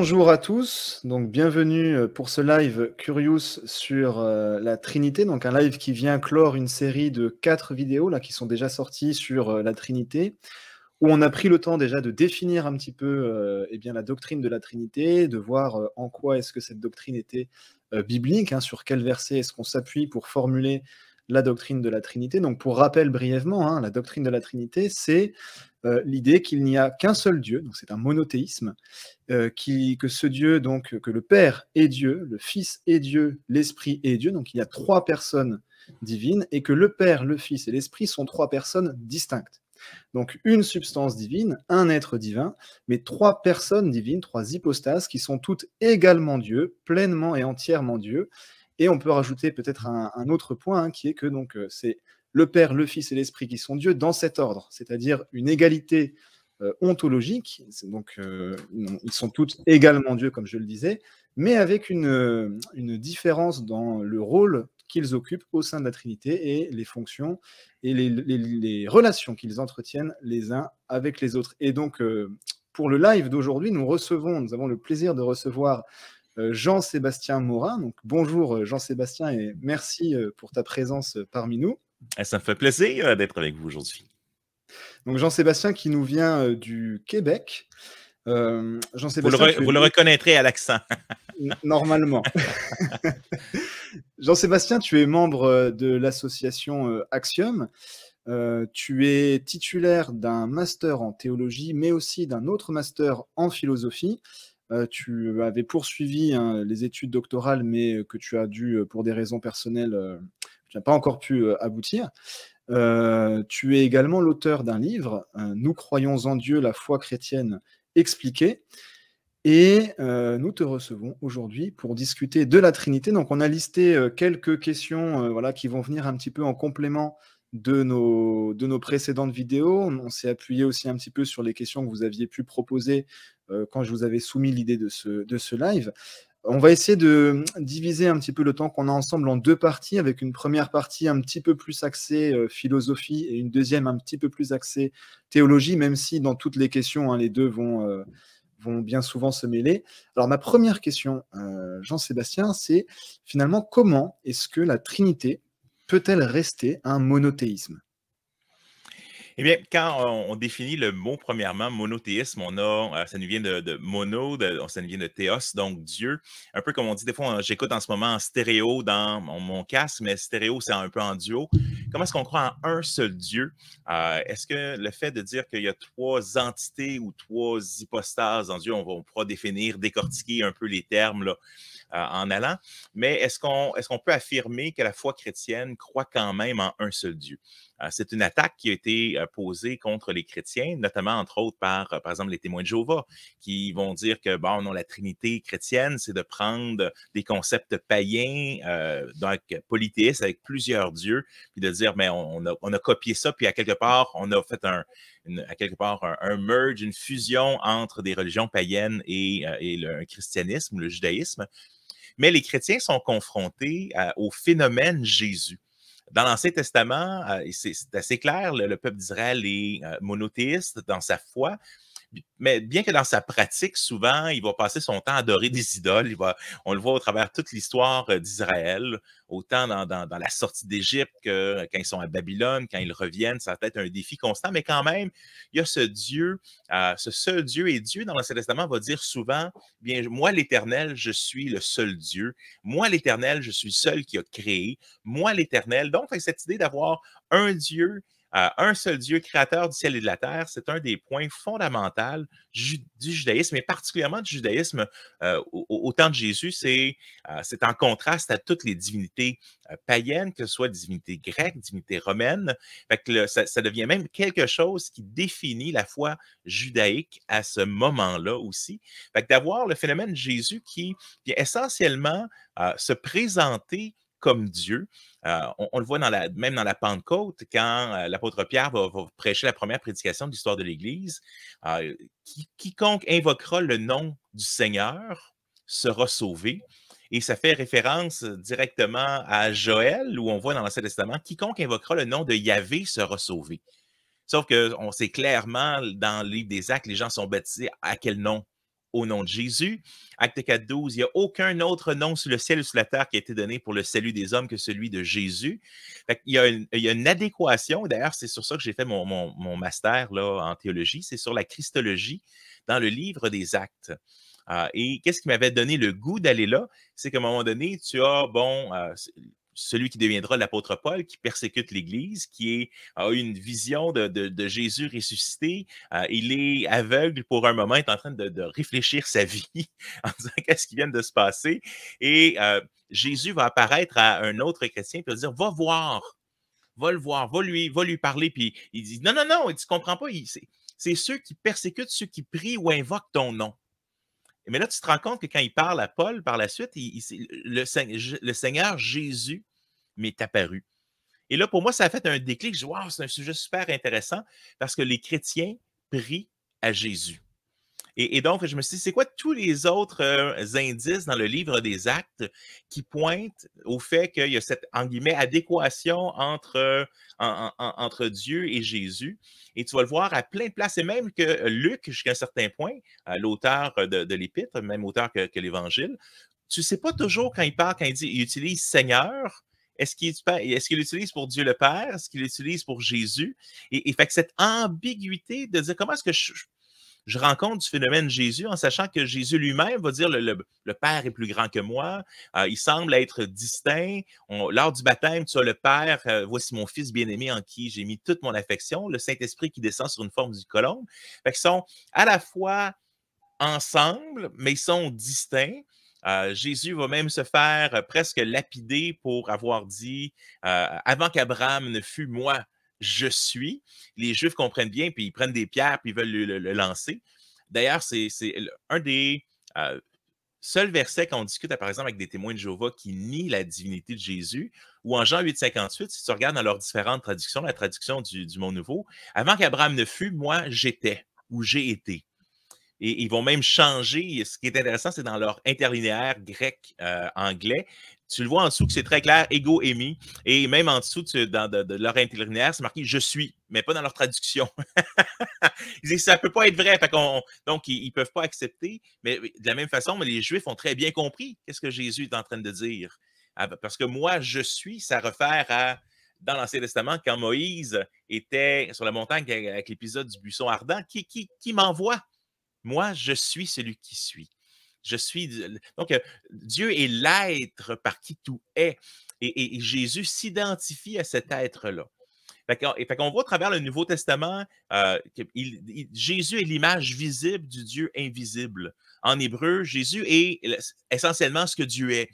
Bonjour à tous, donc bienvenue pour ce live Curious sur la Trinité, donc un live qui vient clore une série de 4 vidéos là, qui sont déjà sorties sur la Trinité, où on a pris le temps déjà de définir un petit peu eh bien, la doctrine de la Trinité, de voir en quoi est-ce que cette doctrine était biblique, hein, sur quel verset est-ce qu'on s'appuie pour formuler la doctrine de la Trinité. Donc pour rappel brièvement, hein, la doctrine de la Trinité, c'est l'idée qu'il n'y a qu'un seul Dieu, donc c'est un monothéisme, que ce Dieu, donc que le Père est Dieu, le Fils est Dieu, l'Esprit est Dieu, donc il y a 3 personnes divines, et que le Père, le Fils et l'Esprit sont 3 personnes distinctes. Donc une substance divine, un être divin, mais 3 personnes divines, 3 hypostases qui sont toutes également Dieu, pleinement et entièrement Dieu. Et on peut rajouter peut-être un autre point, hein, qui est que donc c'est le Père, le Fils et l'Esprit qui sont Dieu dans cet ordre, c'est-à-dire une égalité ontologique, donc ils sont toutes également Dieu, comme je le disais, mais avec une différence dans le rôle qu'ils occupent au sein de la Trinité et les fonctions et les relations qu'ils entretiennent les uns avec les autres. Et donc, pour le live d'aujourd'hui, nous avons le plaisir de recevoir Jean-Sébastien Morin. Donc, bonjour Jean-Sébastien et merci pour ta présence parmi nous. Ça me fait plaisir d'être avec vous aujourd'hui. Donc, Jean-Sébastien qui nous vient du Québec. Jean-Sébastien, vous le reconnaîtrez à l'accent. Normalement. Jean-Sébastien, tu es membre de l'association Axiom. Tu es titulaire d'un master en théologie, mais aussi d'un autre master en philosophie. Tu avais poursuivi les études doctorales, mais que tu as dû, pour des raisons personnelles, tu n'as pas encore pu aboutir. Tu es également l'auteur d'un livre, Nous croyons en Dieu, la foi chrétienne expliquée. Et nous te recevons aujourd'hui pour discuter de la Trinité. Donc on a listé quelques questions voilà, qui vont venir un petit peu en complément de nos précédentes vidéos. On s'est appuyé aussi un petit peu sur les questions que vous aviez pu proposer quand je vous avais soumis l'idée de ce live. On va essayer de diviser un petit peu le temps qu'on a ensemble en 2 parties, avec une première partie un petit peu plus axée philosophie et une deuxième un petit peu plus axée théologie, même si dans toutes les questions, hein, les deux vont bien souvent se mêler. Alors ma première question, Jean-Sébastien, c'est finalement comment est-ce que la Trinité peut-elle rester un monothéisme? Eh bien, quand on définit le mot, premièrement, monothéisme, ça nous vient de mono, ça nous vient de théos, donc Dieu. Un peu comme on dit, des fois, j'écoute en ce moment en stéréo dans mon casque, mais stéréo, c'est un peu en duo. Comment est-ce qu'on croit en un seul Dieu? Est-ce que le fait de dire qu'il y a 3 entités ou 3 hypostases en Dieu, on pourra définir, décortiquer un peu les termes là, en allant, mais est-ce qu'on peut affirmer que la foi chrétienne croit quand même en un seul Dieu? C'est une attaque qui a été posée contre les chrétiens, notamment, entre autres, par exemple, les témoins de Jéhovah, qui vont dire que, bon, non, la Trinité chrétienne, c'est de prendre des concepts païens, donc polythéistes avec plusieurs dieux, puis de dire, mais on a copié ça, puis à quelque part, on a fait un merge, une fusion entre des religions païennes et le christianisme, le judaïsme. Mais les chrétiens sont confrontés au phénomène Jésus. Dans l'Ancien Testament, c'est assez clair, le peuple d'Israël est monothéiste dans sa foi, mais bien que dans sa pratique, souvent, il va passer son temps à adorer des idoles. On le voit au travers toute l'histoire d'Israël, autant dans la sortie d'Égypte que quand ils sont à Babylone, quand ils reviennent, ça va être un défi constant, mais quand même, il y a ce Dieu, ce seul Dieu, et Dieu, dans l'Ancien Testament, va dire souvent, bien, moi, l'Éternel, je suis le seul Dieu. Moi, l'Éternel, je suis le seul qui a créé. Moi, l'Éternel. Donc, cette idée d'avoir un Dieu, un seul Dieu, créateur du ciel et de la terre, c'est un des points fondamentaux du judaïsme, et particulièrement du judaïsme au temps de Jésus. C'est en contraste à toutes les divinités païennes, que ce soit divinités grecques, divinités romaines. Fait que ça devient même quelque chose qui définit la foi judaïque à ce moment-là aussi. Fait que d'avoir le phénomène de Jésus qui vient essentiellement se présenter comme Dieu. On le voit même dans la Pentecôte, quand l'apôtre Pierre va prêcher la première prédication de l'histoire de l'Église. Quiconque invoquera le nom du Seigneur sera sauvé. Et ça fait référence directement à Joël, où on voit dans l'Ancien Testament, quiconque invoquera le nom de Yahvé sera sauvé. Sauf qu'on sait clairement, dans le livre des Actes, les gens sont baptisés à quel nom? au nom de Jésus. Acte 4.12, il n'y a aucun autre nom sous le ciel ou sous la terre qui a été donné pour le salut des hommes que celui de Jésus. Fait qu'il il y a une adéquation. D'ailleurs, c'est sur ça que j'ai fait mon master là, en théologie. C'est sur la christologie dans le livre des Actes. Et qu'est-ce qui m'avait donné le goût d'aller là? C'est qu'à un moment donné, tu as, celui qui deviendra l'apôtre Paul, qui persécute l'Église, a eu une vision de Jésus ressuscité. Il est aveugle pour un moment, est en train de réfléchir sa vie en disant qu'est-ce qui vient de se passer. Et Jésus va apparaître à un autre chrétien et va dire, va voir, va le voir, va lui parler. Puis il dit, non, non, non, tu ne comprends pas, c'est ceux qui persécutent, ceux qui prient ou invoquent ton nom. Mais là, tu te rends compte que quand il parle à Paul par la suite, le Seigneur Jésus m'est apparu. Et là, pour moi, ça a fait un déclic. Je dis, wow, c'est un sujet super intéressant parce que les chrétiens prient à Jésus. Et donc, je me suis dit, c'est quoi tous les autres indices dans le livre des Actes qui pointent au fait qu'il y a cette, en guillemets, adéquation entre Dieu et Jésus. Et tu vas le voir à plein de places. Et même que Luc, jusqu'à un certain point, l'auteur de l'Épître, même auteur que l'Évangile, tu ne sais pas toujours quand il parle, quand il utilise Seigneur, est-ce qu'il l'utilise pour Dieu le Père? Est-ce qu'il l'utilise pour Jésus? Et fait que cette ambiguïté de dire comment est-ce que je rencontre du phénomène Jésus en sachant que Jésus lui-même va dire le Père est plus grand que moi. Il semble être distinct. Lors du baptême, tu as le Père, voici mon Fils bien-aimé en qui j'ai mis toute mon affection, le Saint-Esprit qui descend sur une forme du colombe. Fait qu'ils sont à la fois ensemble, mais ils sont distincts. Jésus va même se faire presque lapider pour avoir dit avant qu'Abraham ne fût moi, je suis. Les Juifs comprennent bien, puis ils prennent des pierres, puis ils veulent le lancer. D'ailleurs, c'est un des seuls versets qu'on discute, par exemple, avec des témoins de Jéhovah qui nient la divinité de Jésus, ou en Jean 8,58, si tu regardes dans leurs différentes traductions, la traduction du Monde Nouveau, avant qu'Abraham ne fût, moi, j'étais, ou j'ai été. Et ils vont même changer. Ce qui est intéressant, c'est dans leur interlinéaire grec-anglais. Tu le vois en dessous que c'est très clair, ego, émi. Et même en dessous de leur interlinéaire, c'est marqué je suis, mais pas dans leur traduction. Ils disent ça ne peut pas être vrai. Donc, ils ne peuvent pas accepter. Mais de la même façon, les Juifs ont très bien compris qu'est-ce que Jésus est en train de dire. Parce que moi, je suis, ça réfère à dans l'Ancien Testament, quand Moïse était sur la montagne avec l'épisode du buisson ardent, qui m'envoie? Moi, je suis celui qui suis. Je suis. Donc, Dieu est l'être par qui tout est. Et Jésus s'identifie à cet être-là. Fait qu'on voit à travers le Nouveau Testament, Jésus est l'image visible du Dieu invisible. En hébreu, Jésus est essentiellement ce que Dieu est.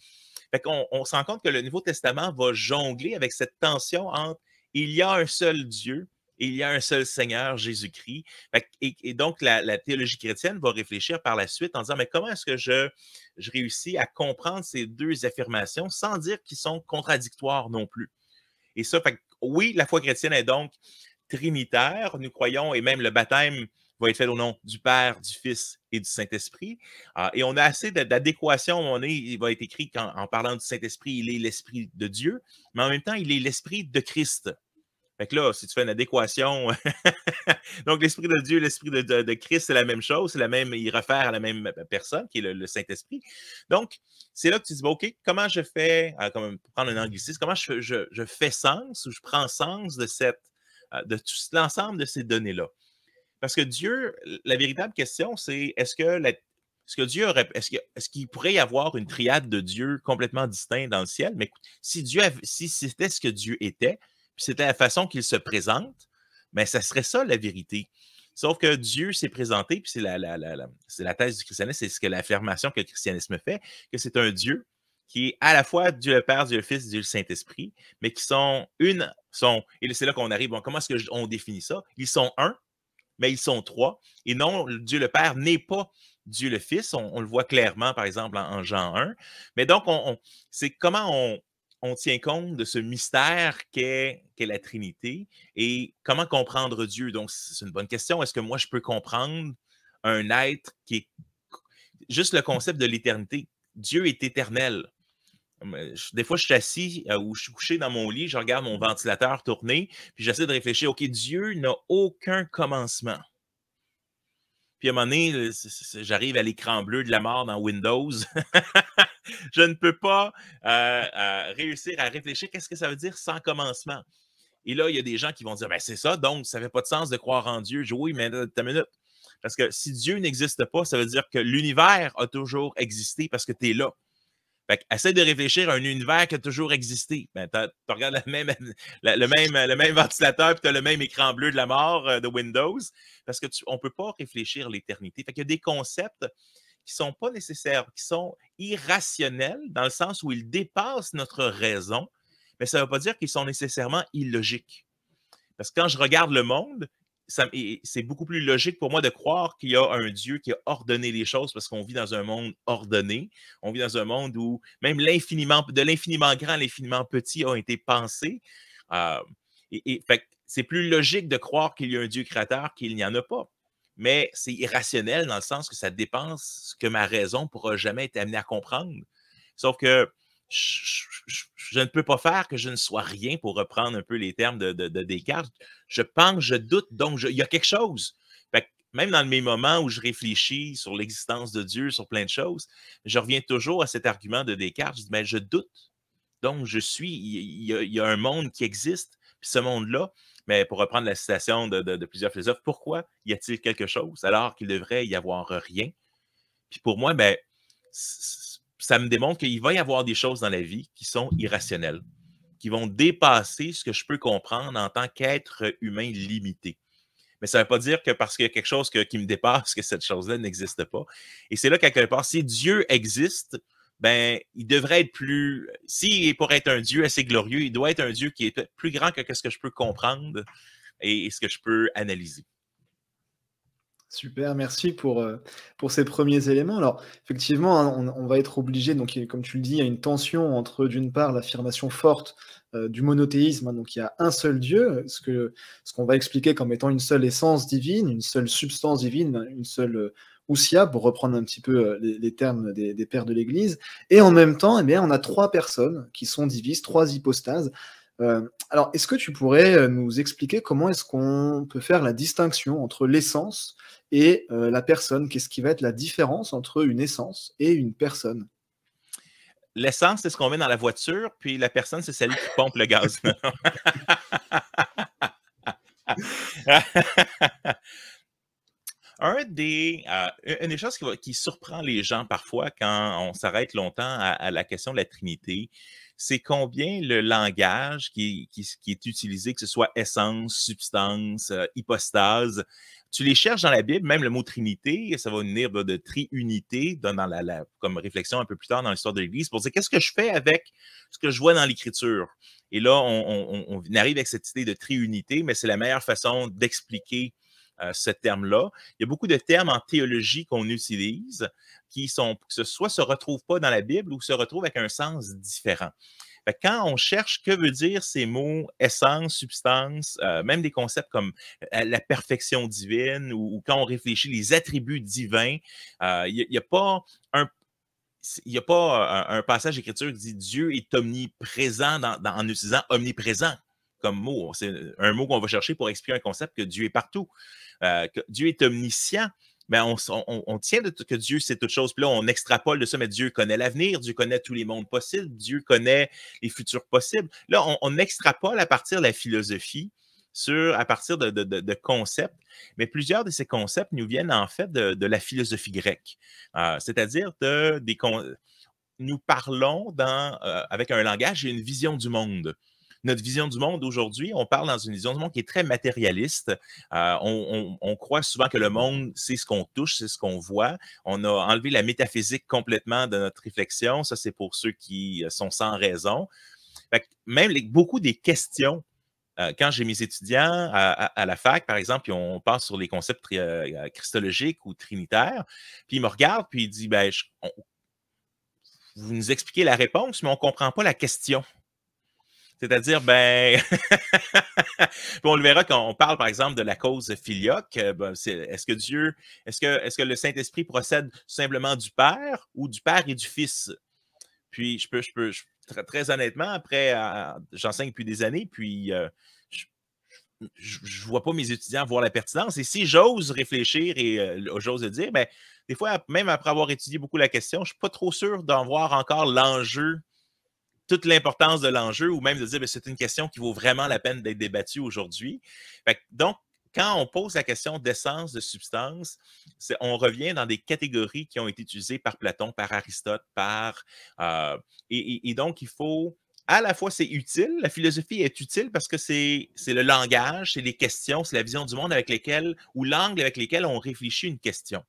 Fait qu'on se rend compte que le Nouveau Testament va jongler avec cette tension entre il y a un seul Dieu, et il y a un seul Seigneur, Jésus-Christ. Et donc, la théologie chrétienne va réfléchir par la suite en disant, mais comment est-ce que je réussis à comprendre ces deux affirmations sans dire qu'ils sont contradictoires non plus? Et ça, oui, la foi chrétienne est donc trinitaire, nous croyons, et même le baptême va être fait au nom du Père, du Fils et du Saint-Esprit. Et on a assez d'adéquation. Il va être écrit qu'en parlant du Saint-Esprit, il est l'Esprit de Dieu, mais en même temps, il est l'Esprit de Christ. Fait que là, si tu fais une adéquation, donc l'Esprit de Dieu, l'Esprit de Christ, c'est la même chose, il réfère à la même personne, qui est le Saint-Esprit. Donc, c'est là que tu dis, OK, comment je fais, pour prendre un anglicisme, comment je fais sens ou je prends sens de tout l'ensemble de ces données-là? Parce que Dieu, la véritable question, c'est est-ce qu'il pourrait y avoir une triade de Dieu complètement distincte dans le ciel? Mais écoute, si c'était ce que Dieu était, puis c'était la façon qu'il se présente, bien, ça serait ça la vérité. Sauf que Dieu s'est présenté, puis c'est la thèse du christianisme, c'est ce que l'affirmation que le christianisme fait, que c'est un Dieu qui est à la fois Dieu le Père, Dieu le Fils, Dieu le Saint-Esprit, mais qui sont et c'est là qu'on arrive, comment est-ce qu'on définit ça? Ils sont un, mais ils sont trois. Et non, Dieu le Père n'est pas Dieu le Fils. On le voit clairement, par exemple, en Jean 1. Mais donc, c'est comment on tient compte de ce mystère qu'est la Trinité et comment comprendre Dieu. Donc, c'est une bonne question. Est-ce que moi, je peux comprendre un être qui est juste le concept de l'éternité? Dieu est éternel. Des fois, je suis assis ou je suis couché dans mon lit, je regarde mon ventilateur tourner, puis j'essaie de réfléchir, OK, Dieu n'a aucun commencement. Puis à un moment donné, j'arrive à l'écran bleu de la mort dans Windows. Je ne peux pas réussir à réfléchir qu'est-ce que ça veut dire sans commencement. Et là, il y a des gens qui vont dire, ben c'est ça, donc ça ne fait pas de sens de croire en Dieu. Je dis, oui, mais t'as une minute. Parce que si Dieu n'existe pas, ça veut dire que l'univers a toujours existé parce que tu es là. Fait que, essaie de réfléchir à un univers qui a toujours existé. Ben, tu regardes le même ventilateur et tu as le même écran bleu de la mort de Windows parce qu'on ne peut pas réfléchir l'éternité. Fait qu'il y a des concepts qui ne sont pas nécessaires, qui sont irrationnels dans le sens où ils dépassent notre raison, mais ça ne veut pas dire qu'ils sont nécessairement illogiques. Parce que quand je regarde le monde, c'est beaucoup plus logique pour moi de croire qu'il y a un Dieu qui a ordonné les choses parce qu'on vit dans un monde ordonné. On vit dans un monde où même de l'infiniment grand à l'infiniment petit a été pensé. Fait c'est plus logique de croire qu'il y a un Dieu créateur qu'il n'y en a pas. Mais c'est irrationnel dans le sens que ça dépense ce que ma raison ne pourra jamais être amenée à comprendre. Sauf que je ne peux pas faire que je ne sois rien pour reprendre un peu les termes de Descartes. Je pense, je doute, donc il y a quelque chose. Fait que même dans mes moments où je réfléchis sur l'existence de Dieu, sur plein de choses, je reviens toujours à cet argument de Descartes. Je dis, mais je doute. Donc, il y a un monde qui existe, puis ce monde-là, mais pour reprendre la citation de plusieurs philosophes, pourquoi y a-t-il quelque chose alors qu'il devrait y avoir rien? Puis pour moi, ben, ça me démontre qu'il va y avoir des choses dans la vie qui sont irrationnelles, qui vont dépasser ce que je peux comprendre en tant qu'être humain limité. Mais ça ne veut pas dire que parce qu'il y a quelque chose qui me dépasse, que cette chose-là n'existe pas. Et c'est là qu'à quelque part, si Dieu existe, ben, il devrait être plus... Si pour être un Dieu assez glorieux, il doit être un Dieu qui est plus grand que ce que je peux comprendre et ce que je peux analyser. Super, merci pour ces premiers éléments. Alors, effectivement, hein, on va être obligé, donc, comme tu le dis, il y a une tension entre, d'une part, l'affirmation forte du monothéisme, hein, donc il y a un seul Dieu, ce qu'on va expliquer comme étant une seule essence divine, une seule substance divine, une seule ousia, pour reprendre un petit peu les termes des pères de l'Église. Et en même temps, eh bien, on a trois personnes qui sont divises, trois hypostases. Alors, est-ce que tu pourrais nous expliquer comment est-ce qu'on peut faire la distinction entre l'essence et la personne? Qu'est-ce qui va être la différence entre une essence et une personne? L'essence, c'est ce qu'on met dans la voiture, puis la personne, c'est celle qui pompe le gaz. Une des choses qui surprend les gens parfois quand on s'arrête longtemps à la question de la Trinité, c'est combien le langage qui est utilisé, que ce soit essence, substance, hypostase, tu les cherches dans la Bible, même le mot Trinité, ça va venir de triunité, comme réflexion un peu plus tard dans l'histoire de l'Église, pour dire qu'est-ce que je fais avec ce que je vois dans l'Écriture. Et là, on arrive avec cette idée de triunité, mais c'est la meilleure façon d'expliquer ce terme-là. Il y a beaucoup de termes en théologie qu'on utilise qui soit se retrouvent pas dans la Bible ou se retrouvent avec un sens différent. Fait que quand on cherche que veut dire ces mots essence, substance, même des concepts comme la perfection divine ou quand on réfléchit les attributs divins, il n'y a pas un passage d'écriture qui dit Dieu est omniprésent en utilisant omniprésent comme mot. C'est un mot qu'on va chercher pour expliquer un concept que Dieu est partout. Que Dieu est omniscient, mais on tient de que Dieu sait toutes choses. Puis là, on extrapole de ça, mais Dieu connaît l'avenir, Dieu connaît tous les mondes possibles, Dieu connaît les futurs possibles. Là, on extrapole à partir de la philosophie, à partir de concepts, mais plusieurs de ces concepts nous viennent en fait de la philosophie grecque. C'est-à-dire nous parlons avec un langage et une vision du monde. Notre vision du monde aujourd'hui, on parle dans une vision du monde qui est très matérialiste. On croit souvent que le monde, c'est ce qu'on touche, c'est ce qu'on voit. On a enlevé la métaphysique complètement de notre réflexion. Ça, c'est pour ceux qui sont sans raison. Fait que même beaucoup des questions, quand j'ai mes étudiants à la fac, par exemple, puis on passe sur les concepts christologiques ou trinitaires, puis ils me regardent, puis ils disent, ben, vous nous expliquez la réponse, mais on ne comprend pas la question. C'est-à-dire, ben, on le verra quand on parle, par exemple, de la cause filioque. Ben, est-ce que le Saint-Esprit procède simplement du Père ou du Père et du Fils? Puis, très honnêtement, après, j'enseigne depuis des années, puis je ne vois pas mes étudiants voir la pertinence. Et si j'ose réfléchir et j'ose le dire, ben, des fois, même après avoir étudié beaucoup la question, je ne suis pas trop sûr d'en voir encore l'enjeu, toute l'importance de l'enjeu, ou même de dire que c'est une question qui vaut vraiment la peine d'être débattue aujourd'hui. Donc, quand on pose la question d'essence, de substance, on revient dans des catégories qui ont été utilisées par Platon, par Aristote, et donc, il faut... À la fois, c'est utile. La philosophie est utile parce que c'est le langage, c'est les questions, c'est la vision du monde avec lesquelles, ou l'angle avec lesquels on réfléchit une question.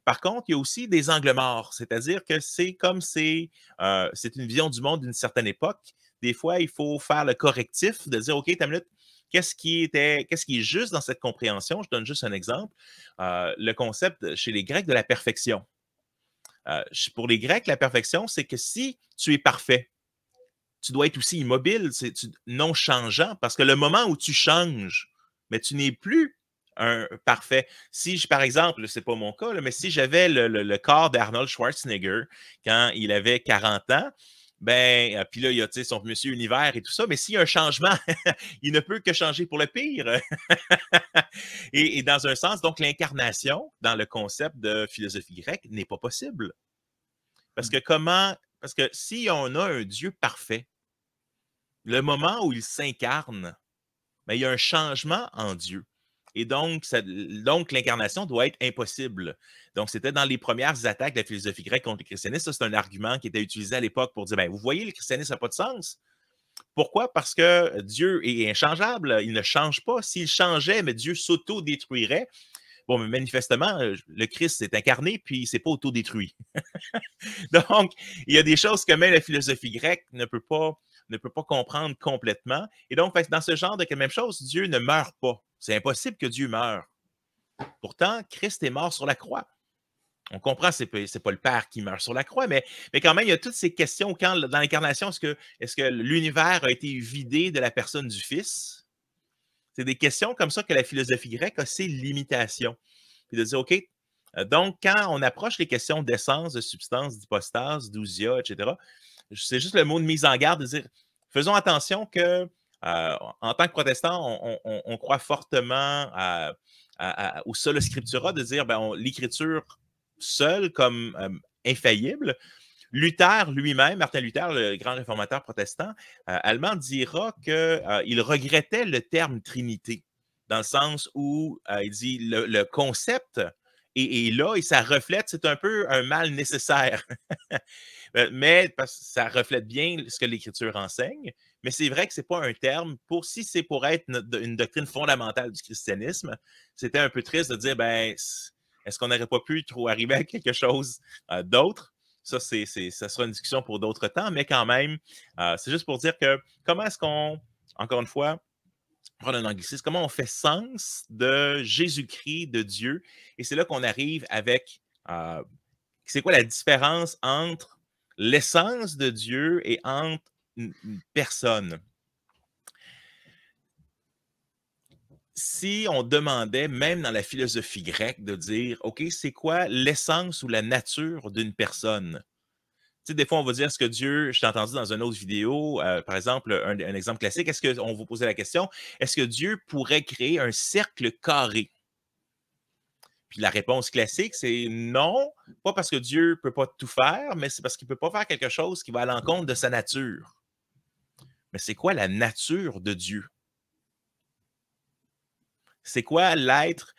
Par contre, il y a aussi des angles morts, c'est-à-dire que c'est comme c'est une vision du monde d'une certaine époque. Des fois, il faut faire le correctif de dire, OK, ta minute, qu'est-ce qui est juste dans cette compréhension? Je donne juste un exemple. Le concept chez les Grecs de la perfection. Pour les Grecs, la perfection, c'est que si tu es parfait, tu dois être aussi immobile, non changeant, parce que le moment où tu changes, mais tu n'es plus parfait. Si, par exemple, ce n'est pas mon cas, là, mais si j'avais le corps d'Arnold Schwarzenegger quand il avait 40 ans, ben, puis là, il y a son Monsieur Univers et tout ça, mais s'il y a un changement, il ne peut que changer pour le pire. et dans un sens, donc, l'incarnation dans le concept de philosophie grecque n'est pas possible. Parce que si on a un Dieu parfait, le moment où il s'incarne, ben, il y a un changement en Dieu. Et donc l'incarnation doit être impossible. Donc, c'était dans les premières attaques de la philosophie grecque contre le christianisme. Ça, c'est un argument qui était utilisé à l'époque pour dire, ben, vous voyez, le christianisme n'a pas de sens. Pourquoi? Parce que Dieu est inchangeable. Il ne change pas. S'il changeait, mais Dieu s'auto-détruirait. Bon, mais manifestement, le Christ s'est incarné, puis il ne s'est pas auto-détruit. Donc, il y a des choses que même la philosophie grecque ne peut pas comprendre complètement. Et donc, dans ce genre de même chose, Dieu ne meurt pas. C'est impossible que Dieu meure. Pourtant, Christ est mort sur la croix. On comprend, ce n'est pas le Père qui meurt sur la croix, mais quand même, il y a toutes ces questions. Dans l'incarnation, est-ce que l'univers a été vidé de la personne du Fils? C'est des questions comme ça que la philosophie grecque a ses limitations. Puis de dire, OK, donc, quand on approche les questions d'essence, de substance, d'hypostase, d'ousia, etc., c'est juste le mot de mise en garde de dire, faisons attention que, en tant que protestants, on croit fortement au sola scriptura, de dire, ben, l'écriture seule comme infaillible. Luther lui-même, Martin Luther, le grand réformateur protestant allemand, dira qu'il regrettait le terme Trinité, dans le sens où il dit le concept est là et ça reflète, c'est un peu un mal nécessaire. Mais parce que ça reflète bien ce que l'Écriture enseigne, mais c'est vrai que ce n'est pas un terme si c'est pour être une doctrine fondamentale du christianisme, c'était un peu triste de dire, ben, est-ce qu'on n'aurait pas pu arriver à quelque chose d'autre? Ça sera une discussion pour d'autres temps, mais quand même, c'est juste pour dire que comment est-ce qu'on, encore une fois, prendre un anglicisme, comment on fait sens de Jésus-Christ, de Dieu, et c'est là qu'on arrive avec, c'est quoi la différence entre l'essence de Dieu et entre une personne? Si on demandait, même dans la philosophie grecque, de dire, OK, c'est quoi l'essence ou la nature d'une personne? Tu sais, des fois, on va dire, est-ce que Dieu, je t'ai entendu dans une autre vidéo, par exemple, un exemple classique, est-ce qu'on vous posait la question, est-ce que Dieu pourrait créer un cercle carré? Puis la réponse classique, c'est non, pas parce que Dieu ne peut pas tout faire, mais c'est parce qu'il ne peut pas faire quelque chose qui va à l'encontre de sa nature. Mais c'est quoi la nature de Dieu? C'est quoi l'être,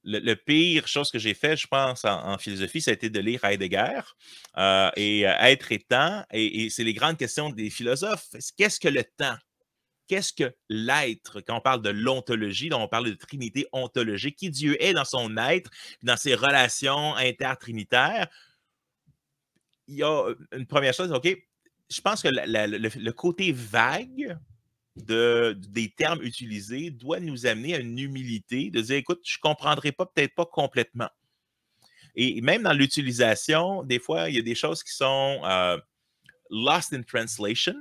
le pire chose que j'ai fait, je pense, en philosophie, ça a été de lire Heidegger et être et temps. Et c'est les grandes questions des philosophes. Qu'est-ce que le temps? Qu'est-ce que l'être? Quand on parle de l'ontologie, on parle de trinité ontologique, qui Dieu est dans son être, dans ses relations intertrinitaires. Il y a une première chose, OK, je pense que le côté vague des termes utilisés doit nous amener à une humilité de dire, écoute, je ne comprendrai peut-être pas complètement. Et même dans l'utilisation, des fois, il y a des choses qui sont lost in translation.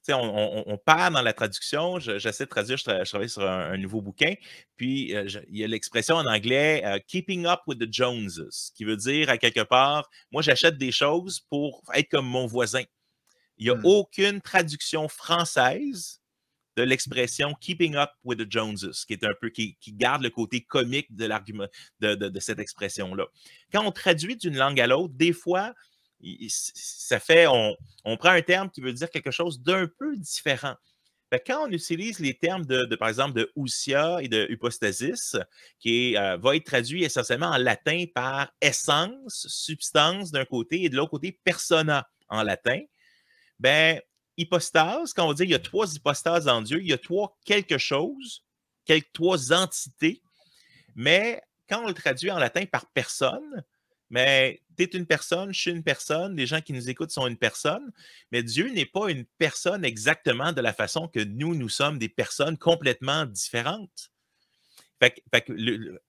On perd dans la traduction. J'essaie de traduire, je travaille sur un nouveau bouquin, puis il y a l'expression en anglais keeping up with the Joneses, qui veut dire à quelque part, moi j'achète des choses pour être comme mon voisin. Il n'y a aucune traduction française de l'expression Keeping Up with the Joneses, qui est un peu qui garde le côté comique de l'argument de cette expression-là. Quand on traduit d'une langue à l'autre, des fois, ça fait, on prend un terme qui veut dire quelque chose d'un peu différent. Quand on utilise les termes par exemple, de ousia et de hypostasis, qui va être traduit essentiellement en latin par essence, substance d'un côté, et de l'autre côté, persona en latin, ben, hypostase, quand on dit qu'il y a 3 hypostases en Dieu, il y a 3 quelque chose, 3 entités, mais quand on le traduit en latin par personne, mais tu es une personne, je suis une personne, les gens qui nous écoutent sont une personne, mais Dieu n'est pas une personne exactement de la façon que nous sommes des personnes complètement différentes.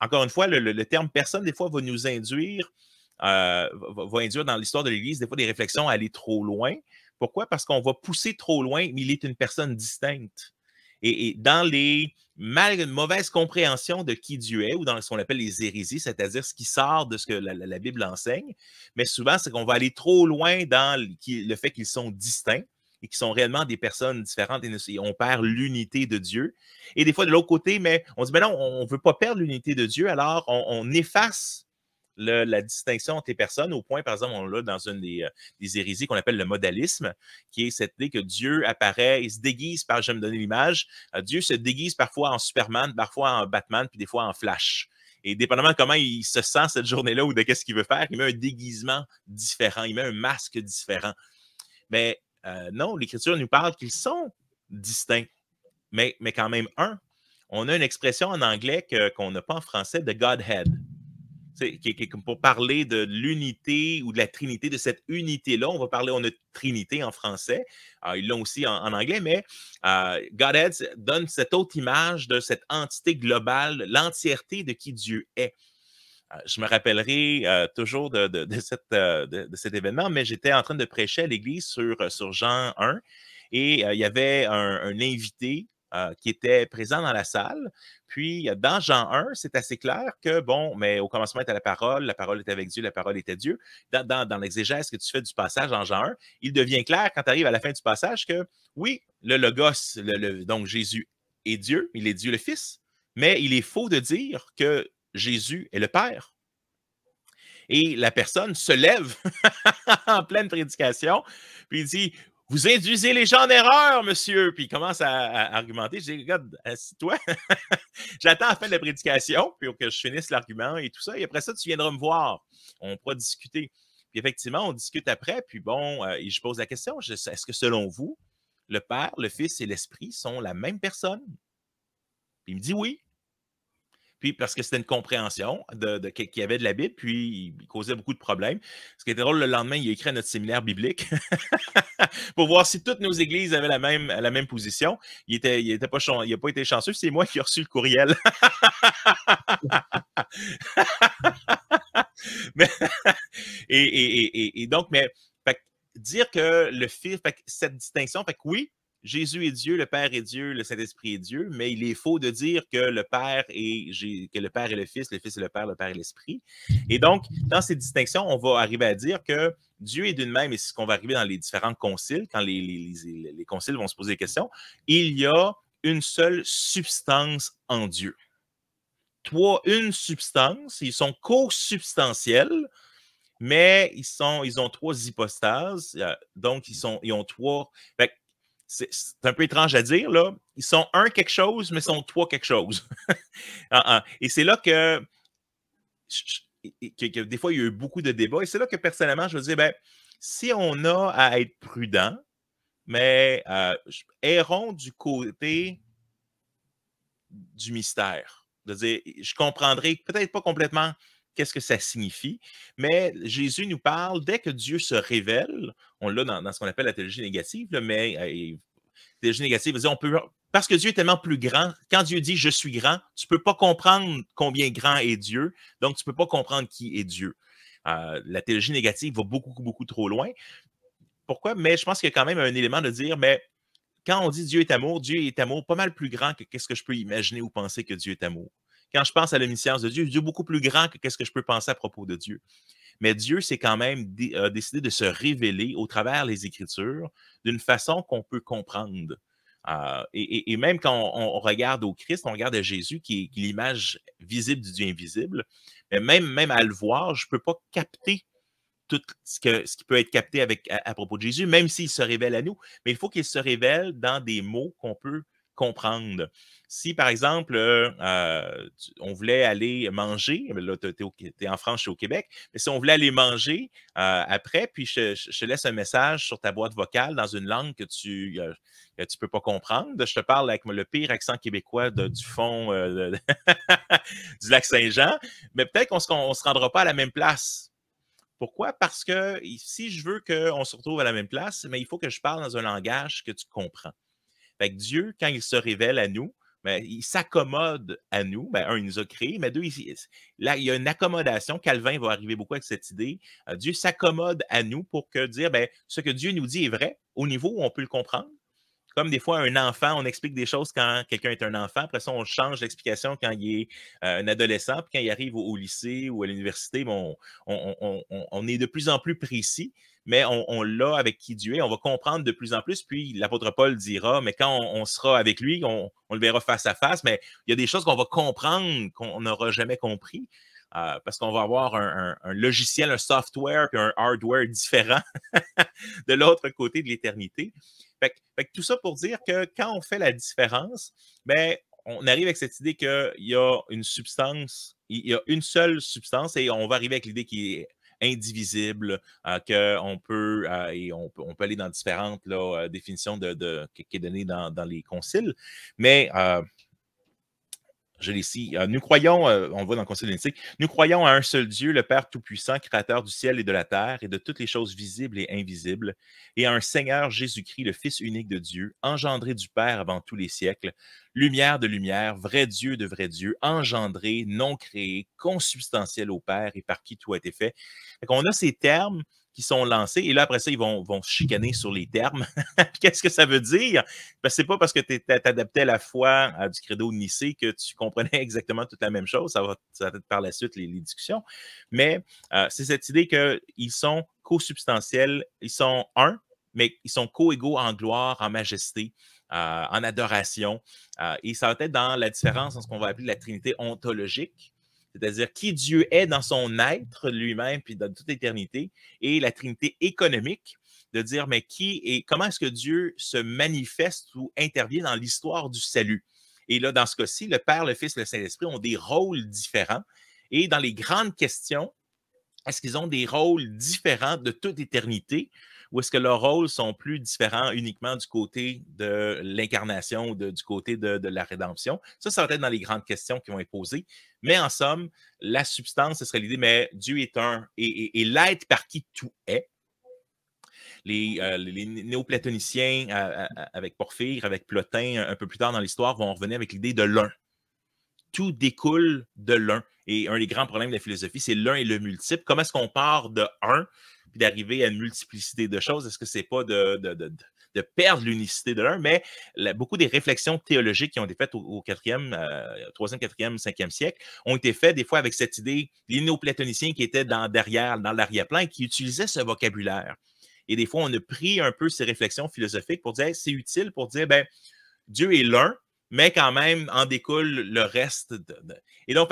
Encore une fois, le terme personne, des fois, va nous induire, va induire dans l'histoire de l'Église, des fois, des réflexions à aller trop loin. Pourquoi? Parce qu'on va pousser trop loin, mais il est une personne distincte. Et dans les mauvaises compréhensions de qui Dieu est, ou dans ce qu'on appelle les hérésies, c'est-à-dire ce qui sort de ce que la Bible enseigne, mais souvent, c'est qu'on va aller trop loin dans le fait qu'ils sont distincts et qu'ils sont réellement des personnes différentes et on perd l'unité de Dieu. Et des fois, de l'autre côté, mais on dit, mais non, on ne veut pas perdre l'unité de Dieu, alors on efface la distinction entre les personnes, au point, par exemple, on l'a dans une des hérésies qu'on appelle le modalisme, qui est cette idée que Dieu apparaît, il se déguise par, j'aime donner l'image, Dieu se déguise parfois en Superman, parfois en Batman, puis des fois en Flash. Et dépendamment de comment il se sent cette journée-là ou de qu'est-ce qu'il veut faire, il met un déguisement différent, il met un masque différent. Mais non, l'Écriture nous parle qu'ils sont distincts, mais quand même un. On a une expression en anglais qu'on n'a pas en français de Godhead. Pour parler de l'unité ou de la Trinité, de cette unité-là, on a Trinité en français, ils l'ont aussi en anglais, mais Godhead donne cette autre image de cette entité globale, l'entièreté de qui Dieu est. Je me rappellerai toujours de cet événement, mais j'étais en train de prêcher à l'église sur Jean 1 et il y avait un invité qui était présent dans la salle. Puis, dans Jean 1, c'est assez clair que, bon, mais au commencement était la parole était avec Dieu, la parole était Dieu. Dans l'exégèse que tu fais du passage en Jean 1, il devient clair quand tu arrives à la fin du passage que, oui, le Logos, donc Jésus est Dieu, il est Dieu le Fils, mais il est faux de dire que Jésus est le Père. Et la personne se lève en pleine prédication, puis il dit « Vous induisez les gens en erreur, monsieur! » Puis il commence à argumenter. Je dis « Regarde, assis-toi. J'attends la fin de la prédication, puis que je finisse l'argument et tout ça. Et après ça, tu viendras me voir. On pourra discuter. » Puis effectivement, on discute après. Puis bon, et je pose la question, est-ce que selon vous, le Père, le Fils et l'Esprit sont la même personne? Puis il me dit oui. Puis parce que c'était une compréhension qu'il y avait de la Bible, puis il causait beaucoup de problèmes. Ce qui était drôle, le lendemain, il a écrit à notre séminaire biblique pour voir si toutes nos églises avaient la même position. Il n'a pas été chanceux, c'est moi qui ai reçu le courriel. et donc, mais dire que le Fils, cette distinction, oui, Jésus est Dieu, le Père est Dieu, le Saint-Esprit est Dieu, mais il est faux de dire que le Père est le Fils est le Père est l'Esprit. Et donc, dans ces distinctions, on va arriver à dire que Dieu est d'une même, et c'est ce qu'on va arriver dans les différents conciles, quand les conciles vont se poser des questions, il y a une seule substance en Dieu. Une substance, ils sont co-substantiels, mais ils ont 3 hypostases, donc ils ont 3... C'est un peu étrange à dire, là. Ils sont un quelque chose, mais ils sont 3 quelque chose. Et c'est là que des fois, il y a eu beaucoup de débats. Et c'est là que, personnellement, je veux dire, ben, si on a à être prudent, mais errons du côté du mystère. De dire, je comprendrai peut-être pas complètement qu'est-ce que ça signifie, mais Jésus nous parle, dès que Dieu se révèle, on l'a dans ce qu'on appelle la théologie négative, là, mais théologie négative veut dire, parce que Dieu est tellement plus grand, quand Dieu dit « je suis grand », tu ne peux pas comprendre combien grand est Dieu, donc tu ne peux pas comprendre qui est Dieu. La théologie négative va beaucoup, beaucoup trop loin. Pourquoi? Mais je pense qu'il y a quand même un élément de dire, mais quand on dit Dieu est amour pas mal plus grand que qu'est-ce que je peux imaginer ou penser que Dieu est amour. Quand je pense à l'omniscience de Dieu est beaucoup plus grand que qu'est-ce que je peux penser à propos de Dieu. Mais Dieu, c'est quand même décidé de se révéler au travers des Écritures d'une façon qu'on peut comprendre. Et même quand on regarde au Christ, on regarde à Jésus qui est l'image visible du Dieu invisible, mais même à le voir, je ne peux pas capter tout ce qui peut être capté à propos de Jésus, même s'il se révèle à nous. Mais il faut qu'il se révèle dans des mots qu'on peut comprendre. Si, par exemple, on voulait aller manger, là, tu es en France, je suis au Québec, mais si on voulait aller manger après, puis je te laisse un message sur ta boîte vocale dans une langue que tu ne peux pas comprendre, je te parle avec le pire accent québécois du fond du lac Saint-Jean, mais peut-être qu'on ne se rendra pas à la même place. Pourquoi? Parce que si je veux qu'on se retrouve à la même place, mais il faut que je parle dans un langage que tu comprends. Fait que Dieu, quand il se révèle à nous, ben, il s'accommode à nous. Ben, un, il nous a créés, mais deux, là, il y a une accommodation. Calvin va arriver beaucoup avec cette idée. Dieu s'accommode à nous pour dire, ben, ce que Dieu nous dit est vrai au niveau où on peut le comprendre. Comme des fois, un enfant, on explique des choses quand quelqu'un est un enfant. Après ça, on change l'explication quand il est un adolescent. Puis quand il arrive au lycée ou à l'université, bon, on est de plus en plus précis, mais on l'a avec qui Dieu est. On va comprendre de plus en plus. Puis l'apôtre Paul dira, mais quand on sera avec lui, on le verra face à face. Mais il y a des choses qu'on va comprendre qu'on n'aura jamais compris. Parce qu'on va avoir un logiciel, un software puis un hardware différent de l'autre côté de l'éternité. Fait que tout ça pour dire que quand on fait la différence, ben, on arrive avec cette idée qu'il y a une substance, il y a une seule substance et on va arriver avec l'idée qui est indivisible, qu'on peut, on peut aller dans différentes là, définitions qui est donnée dans les conciles. Mais je l'ai ici. Nous croyons, on va dans le Concile de Nicée, nous croyons à un seul Dieu, le Père Tout-Puissant, créateur du ciel et de la terre et de toutes les choses visibles et invisibles, et à un Seigneur Jésus-Christ, le Fils unique de Dieu, engendré du Père avant tous les siècles, lumière de lumière, vrai Dieu de vrai Dieu, engendré, non créé, consubstantiel au Père et par qui tout a été fait. On a ces termes qui sont lancés. Et là, après ça, ils vont se chicaner sur les termes. Qu'est-ce que ça veut dire? Parce que c'est pas parce que tu t'adaptais à la foi du credo de Nicée que tu comprenais exactement toute la même chose. Ça va être par la suite les discussions. Mais c'est cette idée qu'ils sont co-substantiels, ils sont un, mais ils sont co-égaux en gloire, en majesté, en adoration. Et ça va être dans la différence entre ce qu'on va appeler la Trinité ontologique, c'est-à-dire qui Dieu est dans son être lui-même, puis dans toute l'éternité, et la Trinité économique, de dire, mais comment est-ce que Dieu se manifeste ou intervient dans l'histoire du salut? Et là, dans ce cas-ci, le Père, le Fils, le Saint-Esprit ont des rôles différents. Et dans les grandes questions, est-ce qu'ils ont des rôles différents de toute éternité ou est-ce que leurs rôles sont plus différents uniquement du côté de l'incarnation ou du côté de la rédemption? Ça va être dans les grandes questions qui vont être posées. Mais en somme, la substance, ce serait l'idée, mais Dieu est un et l'être par qui tout est. Les néoplatoniciens avec Porphyre, avec Plotin, un peu plus tard dans l'histoire, vont revenir avec l'idée de l'un. Tout découle de l'un. Et un des grands problèmes de la philosophie, c'est l'un et le multiple. Comment est-ce qu'on part de un puis d'arriver à une multiplicité de choses? Est-ce que c'est pas de perdre l'unicité de l'un? Mais beaucoup des réflexions théologiques qui ont été faites au 3e, 4e, 5e siècle ont été faites des fois avec cette idée, les néoplatoniciens qui étaient dans l'arrière-plan et qui utilisaient ce vocabulaire. Et des fois, on a pris un peu ces réflexions philosophiques pour dire, c'est utile pour dire, ben, Dieu est l'un, mais quand même en découle le reste. Et donc,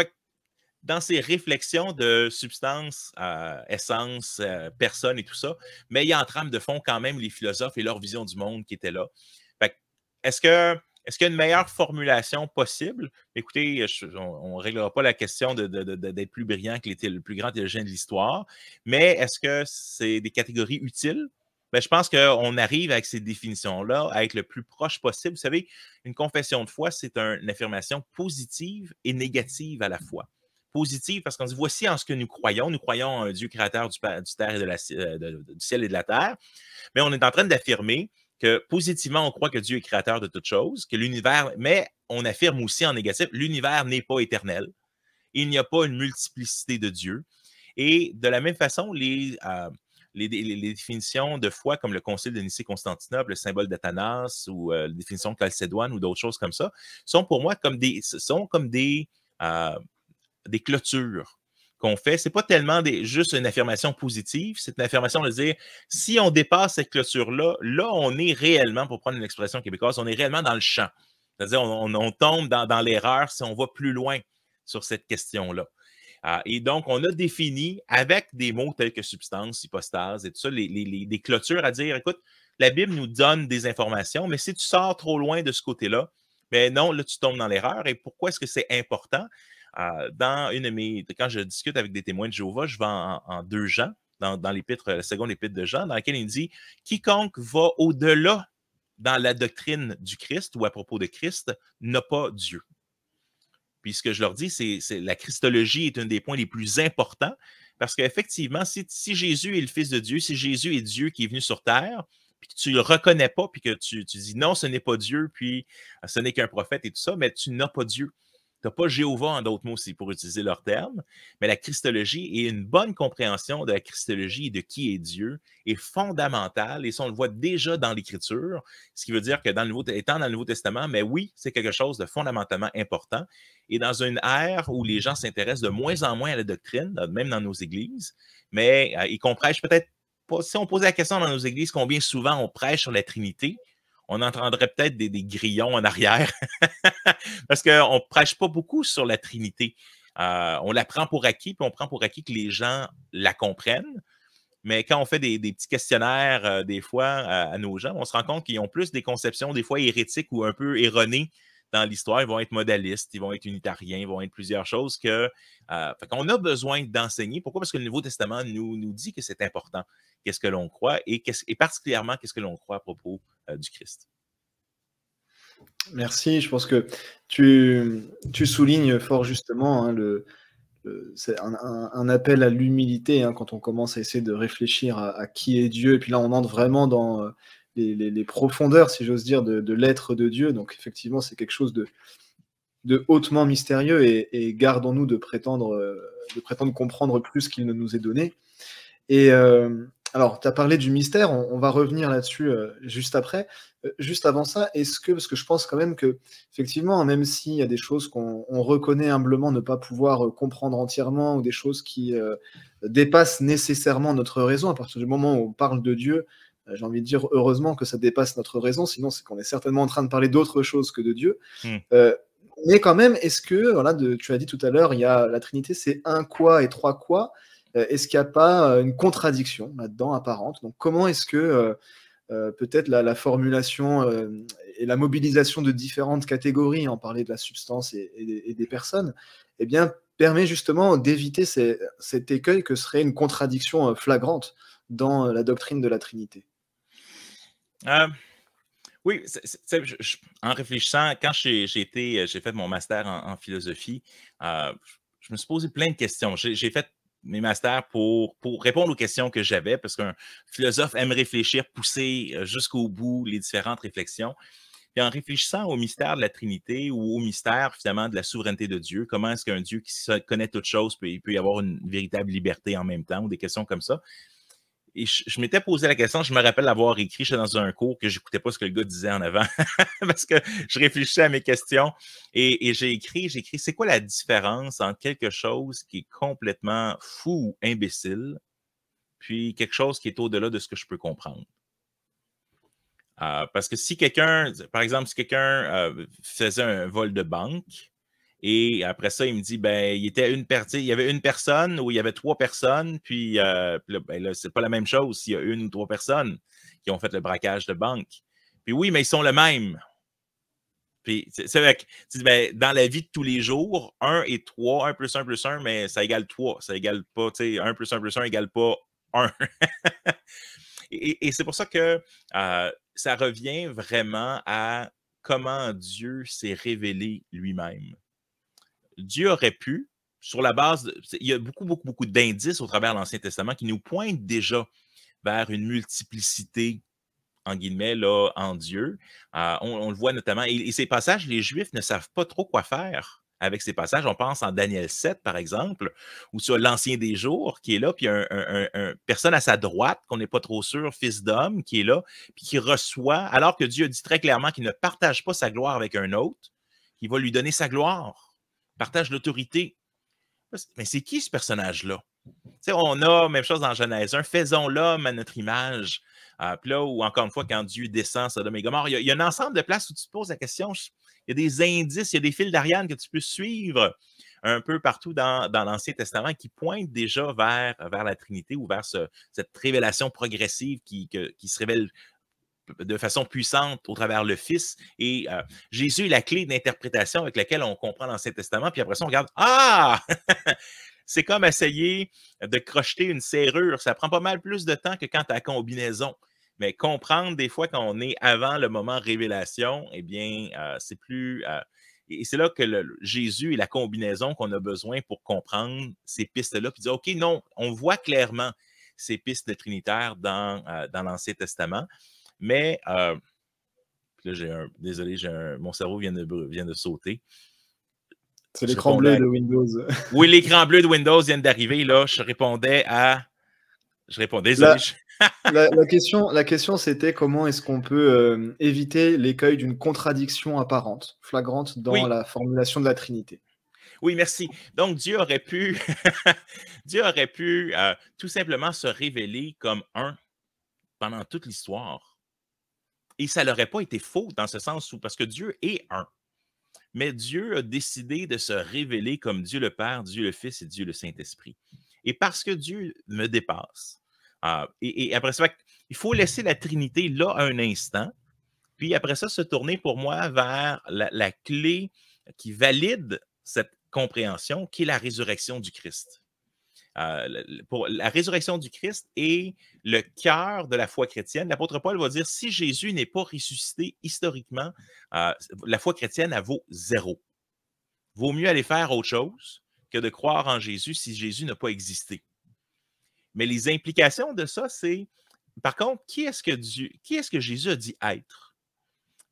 dans ces réflexions de substance, essence, personne et tout ça, mais il y a en trame de fond quand même les philosophes et leur vision du monde qui étaient là. Est-ce qu'il y a une meilleure formulation possible? Écoutez, on ne réglera pas la question d'être plus brillant que le plus grand théologien de l'histoire, mais est-ce que c'est des catégories utiles? Ben, je pense qu'on arrive avec ces définitions-là à être le plus proche possible. Vous savez, une confession de foi, c'est une affirmation positive et négative à la fois. Positive parce qu'on dit, voici en ce que nous croyons. Nous croyons en un Dieu créateur du ciel et de la terre. Mais on est en train d'affirmer que positivement, on croit que Dieu est créateur de toutes choses, que l'univers, mais on affirme aussi en négatif, l'univers n'est pas éternel. Il n'y a pas une multiplicité de Dieu. Et de la même façon, les définitions de foi, comme le Concile de Nicée-Constantinople, le symbole d'Athanas ou la définition de Chalcédoine ou d'autres choses comme ça, sont pour moi comme des clôtures qu'on fait, ce n'est pas tellement juste une affirmation positive, c'est une affirmation de dire, si on dépasse cette clôture-là, là, on est réellement, pour prendre une expression québécoise, on est réellement dans le champ. C'est-à-dire, on tombe dans l'erreur si on va plus loin sur cette question-là. Et donc, on a défini avec des mots tels que substance, hypostase et tout ça, des clôtures à dire, écoute, la Bible nous donne des informations, mais si tu sors trop loin de ce côté-là, ben non, là, tu tombes dans l'erreur. Et pourquoi est-ce que c'est important? Quand je discute avec des témoins de Jéhovah, je vais en 2 Jean, dans l'épître, la seconde épître de Jean, dans laquelle il dit « Quiconque va au-delà dans la doctrine du Christ ou à propos de Christ n'a pas Dieu. » Puis ce que je leur dis, c'est la Christologie est un des points les plus importants parce qu'effectivement, si Jésus est le Fils de Dieu, si Jésus est Dieu qui est venu sur terre, puis que tu ne le reconnais pas, puis que tu dis non, ce n'est pas Dieu, puis ce n'est qu'un prophète et tout ça, mais tu n'as pas Dieu. Tu n'as pas Jéhovah, en d'autres mots, c'est pour utiliser leur terme, mais la Christologie et une bonne compréhension de la Christologie et de qui est Dieu est fondamentale, et ça, on le voit déjà dans l'Écriture, ce qui veut dire que étant dans le Nouveau Testament, mais oui, c'est quelque chose de fondamentalement important, et dans une ère où les gens s'intéressent de moins en moins à la doctrine, même dans nos églises, mais ils qu'on prêche peut-être pas, si on posait la question dans nos églises, combien souvent on prêche sur la Trinité, on entendrait peut-être des grillons en arrière parce qu'on ne prêche pas beaucoup sur la Trinité. On la prend pour acquis, puis on prend pour acquis que les gens la comprennent. Mais quand on fait des petits questionnaires, des fois, à nos gens, on se rend compte qu'ils ont plus des conceptions, des fois hérétiques ou un peu erronées dans l'histoire. Ils vont être modalistes, ils vont être unitariens, ils vont être plusieurs choses fait qu'on a besoin d'enseigner. Pourquoi? Parce que le Nouveau Testament nous dit que c'est important. Qu'est-ce que l'on croit et particulièrement qu'est-ce que l'on croit à propos du Christ. Merci. Je pense que tu soulignes fort justement hein, c'est un appel à l'humilité hein, quand on commence à essayer de réfléchir à qui est Dieu. Et puis là, on entre vraiment dans les profondeurs, si j'ose dire, de l'être de Dieu. Donc effectivement, c'est quelque chose de hautement mystérieux et gardons-nous de prétendre comprendre plus qu'il ne nous est donné. Et alors, tu as parlé du mystère, on va revenir là-dessus juste après. Juste avant ça, parce que je pense quand même que, effectivement, même s'il y a des choses qu'on reconnaît humblement ne pas pouvoir comprendre entièrement, ou des choses qui dépassent nécessairement notre raison, à partir du moment où on parle de Dieu, j'ai envie de dire heureusement que ça dépasse notre raison, sinon c'est qu'on est certainement en train de parler d'autre chose que de Dieu. Mais quand même, est-ce que, voilà, tu as dit tout à l'heure, il y a la Trinité, c'est un quoi et trois quoi. Est-ce qu'il n'y a pas une contradiction là-dedans apparente? Donc comment est-ce que peut-être la formulation et la mobilisation de différentes catégories, en parler de la substance et des personnes, eh bien, permet justement d'éviter cet écueil que serait une contradiction flagrante dans la doctrine de la Trinité? Oui, en réfléchissant, quand j'ai fait mon master en philosophie, je me suis posé plein de questions. J'ai fait mes masters pour répondre aux questions que j'avais, parce qu'un philosophe aime réfléchir, pousser jusqu'au bout les différentes réflexions. Et en réfléchissant au mystère de la Trinité ou au mystère finalement de la souveraineté de Dieu, comment est-ce qu'un Dieu qui connaît toutes choses peut y avoir une véritable liberté en même temps, ou des questions comme ça. Et je m'étais posé la question, je me rappelle l'avoir écrit, j'étais dans un cours que je n'écoutais pas ce que le gars disait en avant, parce que je réfléchissais à mes questions, et j'ai écrit, c'est quoi la différence entre quelque chose qui est complètement fou ou imbécile, puis quelque chose qui est au-delà de ce que je peux comprendre. Parce que si quelqu'un, par exemple, faisait un vol de banque, et après ça, il me dit, ben, il y avait une personne ou il y avait 3 personnes, puis là, c'est pas la même chose s'il y a 1 ou 3 personnes qui ont fait le braquage de banque. Puis oui, mais ils sont le même. Puis c'est vrai que tu dis, ben, dans la vie de tous les jours, 1 et 3, 1 plus 1 plus 1, mais ça égale 3. Ça égale pas, tu sais, 1 plus 1 égale pas 1. Et c'est pour ça que ça revient vraiment à comment Dieu s'est révélé lui-même. Dieu aurait pu, sur la base, il y a beaucoup d'indices au travers de l'Ancien Testament qui nous pointent déjà vers une multiplicité, en guillemets, là, en Dieu. On le voit notamment, et ces passages, les Juifs ne savent pas trop quoi faire avec ces passages. On pense en Daniel 7, par exemple, ou sur l'Ancien des Jours, qui est là, puis un personne à sa droite, qu'on n'est pas trop sûr, fils d'homme, qui est là, puis qui reçoit, alors que Dieu dit très clairement qu'il ne partage pas sa gloire avec un autre, qu'il va lui donner sa gloire, partage l'autorité. Mais c'est qui ce personnage-là? On a, même chose dans Genèse 1, faisons l'homme à notre image. Puis là, ou encore une fois, quand Dieu descend Sodome et Gomorrhe, il y a un ensemble de places où tu te poses la question. Il y a des indices, il y a des fils d'Ariane que tu peux suivre un peu partout dans l'Ancien Testament qui pointent déjà vers la Trinité ou vers cette révélation progressive qui se révèle de façon puissante au travers le Fils. Et Jésus est la clé d'interprétation avec laquelle on comprend l'Ancien Testament. Puis après ça, on regarde, ah! C'est comme essayer de crocheter une serrure. Ça prend pas mal plus de temps que quand tu as la combinaison. Mais comprendre des fois quand on est avant le moment révélation, eh bien, c'est plus... et c'est là que Jésus est la combinaison qu'on a besoin pour comprendre ces pistes-là. Puis dire, OK, non, on voit clairement ces pistes trinitaires dans l'Ancien Testament. Mais, là, désolé, mon cerveau vient de sauter. C'est l'écran bleu de Windows. Oui, l'écran bleu de Windows vient d'arriver. Là, je répondais. Désolé. La question, c'était comment est-ce qu'on peut éviter l'écueil d'une contradiction apparente, flagrante dans la formulation de la Trinité. Oui, merci. Donc, Dieu aurait pu, tout simplement se révéler comme un pendant toute l'histoire. Et ça n'aurait pas été faux dans ce sens où, parce que Dieu est un. Mais Dieu a décidé de se révéler comme Dieu le Père, Dieu le Fils et Dieu le Saint-Esprit. Et parce que Dieu me dépasse, et après ça, il faut laisser la Trinité là un instant, puis après ça, se tourner pour moi vers la clé qui valide cette compréhension, qui est la résurrection du Christ. Pour la résurrection du Christ est le cœur de la foi chrétienne. L'apôtre Paul va dire, si Jésus n'est pas ressuscité historiquement, la foi chrétienne, elle vaut 0. Vaut mieux aller faire autre chose que de croire en Jésus si Jésus n'a pas existé. Mais les implications de ça, c'est, par contre, qui est-ce que Jésus a dit être?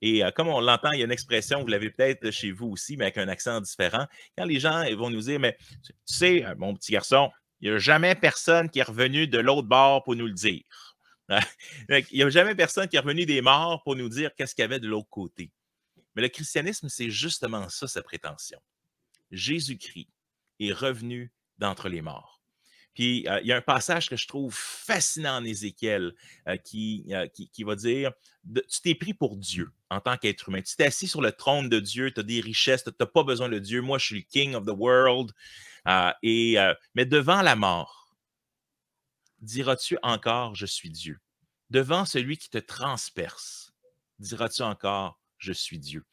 Et comme on l'entend, il y a une expression, vous l'avez peut-être chez vous aussi, mais avec un accent différent. Quand les gens vont nous dire, mais tu sais, mon petit garçon, il n'y a jamais personne qui est revenu de l'autre bord pour nous le dire. Il n'y a jamais personne qui est revenu des morts pour nous dire qu'est-ce qu'il y avait de l'autre côté. Mais le christianisme, c'est justement ça, sa prétention. Jésus-Christ est revenu d'entre les morts. Puis, il y a un passage que je trouve fascinant en Ézéchiel qui va dire tu t'es pris pour Dieu en tant qu'être humain. Tu t'es assis sur le trône de Dieu, tu as des richesses, tu n'as pas besoin de Dieu. Moi, je suis le king of the world. Mais devant la mort, diras-tu encore je suis Dieu? Devant celui qui te transperce, diras-tu encore je suis Dieu?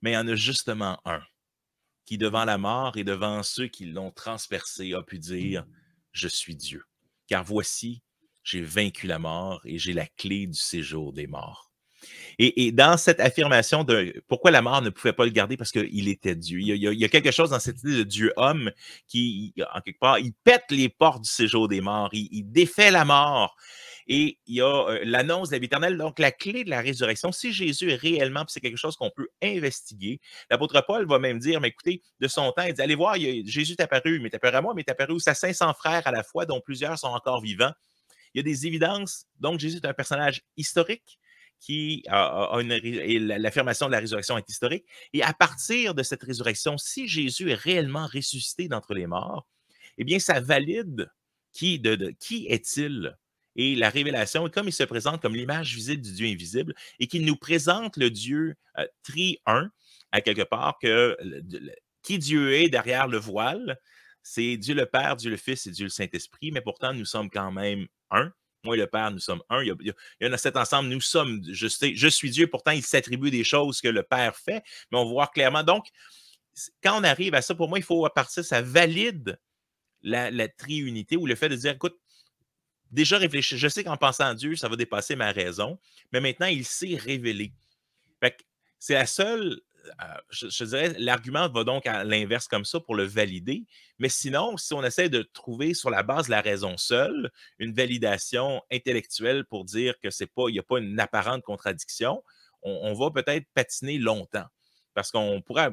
Mais il y en a justement un qui, devant la mort et devant ceux qui l'ont transpercé, a pu dire je suis Dieu. Car voici, j'ai vaincu la mort et j'ai la clé du séjour des morts. Et dans cette affirmation de pourquoi la mort ne pouvait pas le garder, parce qu'il était Dieu. Il y a quelque chose dans cette idée de Dieu-homme qui, en quelque part, il pète les portes du séjour des morts, il défait la mort. Et il y a l'annonce de la vie éternelle, donc la clé de la résurrection. Si Jésus est réellement, puis c'est quelque chose qu'on peut investiguer, l'apôtre Paul va même dire, mais écoutez, de son temps, il dit, allez voir, Jésus est apparu, mais il est apparu à moi, mais il est apparu aux 500 frères à la fois, dont plusieurs sont encore vivants. Il y a des évidences. Donc, Jésus est un personnage historique qui et l'affirmation de la résurrection est historique. Et à partir de cette résurrection, si Jésus est réellement ressuscité d'entre les morts, eh bien, ça valide qui est-il? Et la révélation, comme il se présente comme l'image visible du Dieu invisible, et qu'il nous présente le Dieu tri-un, à quelque part, qui Dieu est derrière le voile, c'est Dieu le Père, Dieu le Fils et Dieu le Saint-Esprit, mais pourtant, nous sommes quand même un. Moi et le Père, nous sommes un. Il y a cet ensemble, nous sommes, je suis Dieu, pourtant, il s'attribue des choses que le Père fait, mais on voit clairement. Donc, quand on arrive à ça, pour moi, il faut, à partir de ça, valide la triunité ou le fait de dire, écoute, déjà réfléchir, je sais qu'en pensant à Dieu, ça va dépasser ma raison, mais maintenant, il s'est révélé. Fait que c'est la seule, je dirais, l'argument va donc à l'inverse comme ça pour le valider, mais sinon, si on essaie de trouver sur la base de la raison seule une validation intellectuelle pour dire que il n'y a pas une apparente contradiction, on va peut-être patiner longtemps. Parce qu'on pourrait,